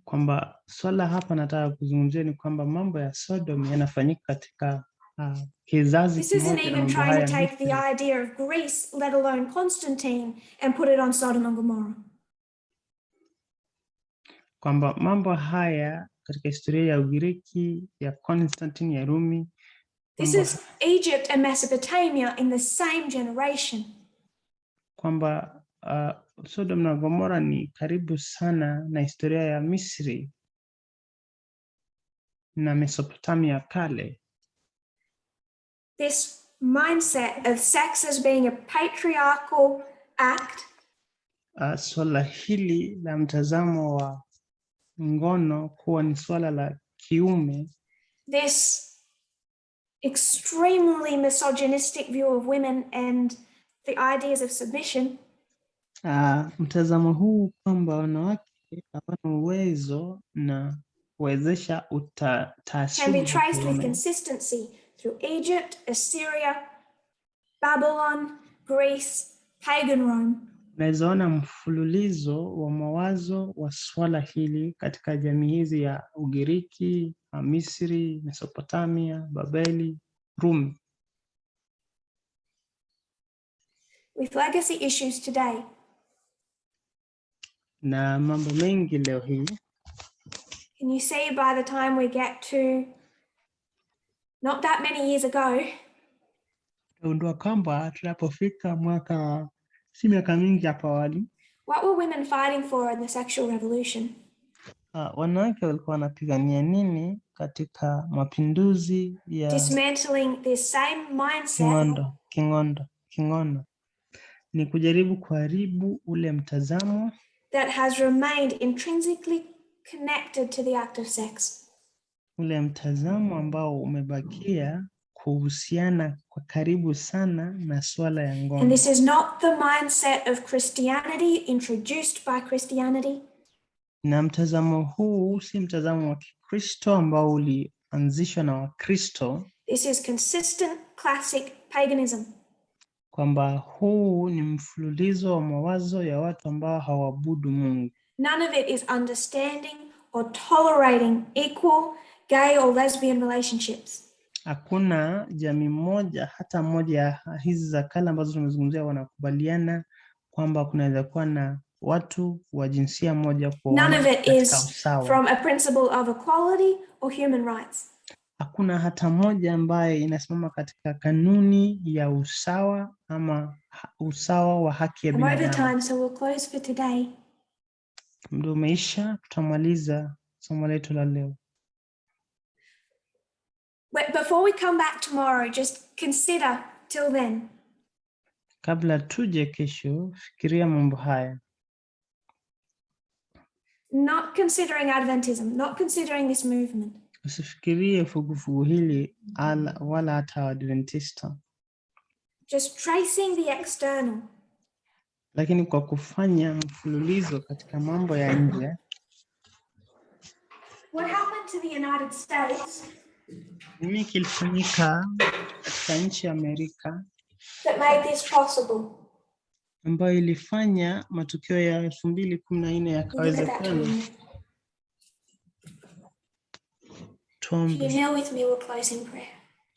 Kwamba swala hapa nataka kuzungumzia ni kwamba mambo ya Sodom yanafanyika katika kizazi This isn't even trying to take the idea of Greece, let alone Constantine, and put it on Sodom and Gomorrah. Kwamba mambo haya katika historia ya Ugiriki, ya Constantine, ya Rumi. This is Egypt and Mesopotamia in the same generation. Kwamba Sodom na Gomora ni karibu sana na historia ya Misri na Mesopotamia kale. This mindset of sex as being a patriarchal act, swala hili la mtazamo wa ngono kuwa ni swala la kiume, this extremely misogynistic view of women and the ideas of submission, mtazamo huu kwamba wanawake hawana uwezo na kuwezesha taasubi, can be traced with consistency through Egypt, Assyria, Babylon, Greece, pagan Rome. Unaweza ona mfululizo wa mawazo wa swala hili katika jamii hizi ya Ugiriki, Misri, Mesopotamia, Babeli, Rumi. With legacy issues today, na mambo mengi leo hii, can you see by the time we get to not that many years ago, utaundua kwamba tunapofika mwaka si miaka mingi hapo awali, what were women fighting for in the sexual revolution? Wanawake walikuwa wanapigania nini katika mapinduzi ya dismantling this same mindset, kingondo ni kujaribu kuharibu ule mtazamo that has remained intrinsically connected to the act of sex. Ule mtazamo ambao umebakia kuhusiana kwa karibu sana na swala ya ngono. And this is not the mindset of Christianity introduced by Christianity. Na mtazamo huu si mtazamo wa Kikristo ambao ulianzishwa na Wakristo. This is consistent classic paganism. Kwamba huu ni mfululizo wa mawazo ya watu ambao hawaabudu Mungu. None of it is understanding or tolerating equal gay or lesbian relationships. Hakuna jamii moja hata moja ya hizi za kale ambazo tumezungumzia wanakubaliana kwamba kunaweza kuwa na watu wa jinsia moja None of it katika is usawa. from a principle of equality or human rights. Hakuna hata moja ambaye inasimama katika kanuni ya usawa ama usawa wa haki ya I'm over binadamu. time, so we'll close for today. Muda umeisha, tutamaliza somo letu la leo. But before we come back tomorrow, just consider till then. Kabla tuje kesho, fikiria mambo haya. Not considering Adventism, not considering this movement. Usifikirie fugufugu hili wala hata Adventista. Just tracing the external. Lakini kwa kufanya mfululizo katika mambo ya nje. What happened to the United States? Nini kilifanyika katika nchi ya Amerika That made this possible? Ambayo ilifanya matukio ya 2014 yakawezekana. Tuombe. You kneel with me, we'll close in prayer.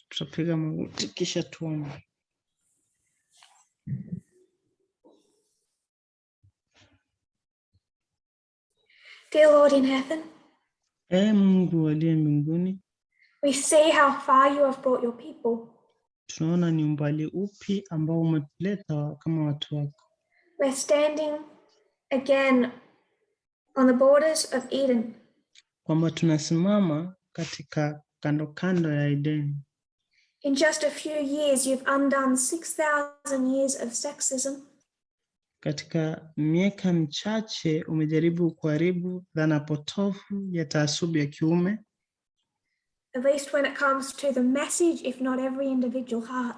Tutapiga magoti kisha tuombe. Dear Lord in heaven, Mungu aliye mbinguni, we see how far you have brought your people. Tunaona ni umbali upi ambao umetuleta kama watu wako. We're standing again on the borders of Eden. Kwamba tunasimama katika kando kando ya Edeni. In just a few years, you've undone 6,000 years of sexism. Katika miaka michache umejaribu kuharibu dhana potofu ya taasubi ya kiume. At least when it comes to the message, if not every individual heart.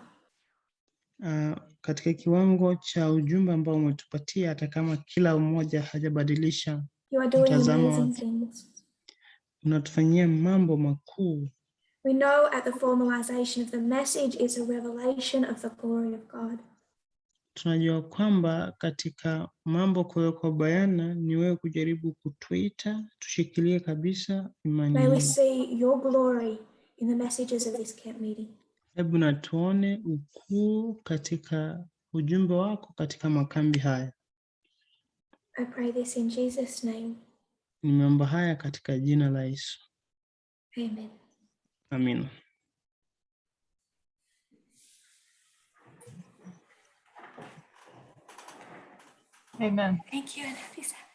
Katika kiwango cha ujumbe ambao umetupatia, hata kama kila mmoja hajabadilisha mtazamo wake. Unatufanyia mambo makuu. We know at the formalization of the message is a revelation of the glory of God. Tunajua kwamba katika mambo kuwekwa bayana ni wewe kujaribu kutuita tushikilie kabisa imani. May we see your glory in the messages of this camp meeting. Hebu na tuone ukuu katika ujumbe wako katika makambi haya. I pray this in Jesus' name. Nimeomba haya katika jina la Yesu. Amen. Amen. Amen. Thank you and happy Sabbath.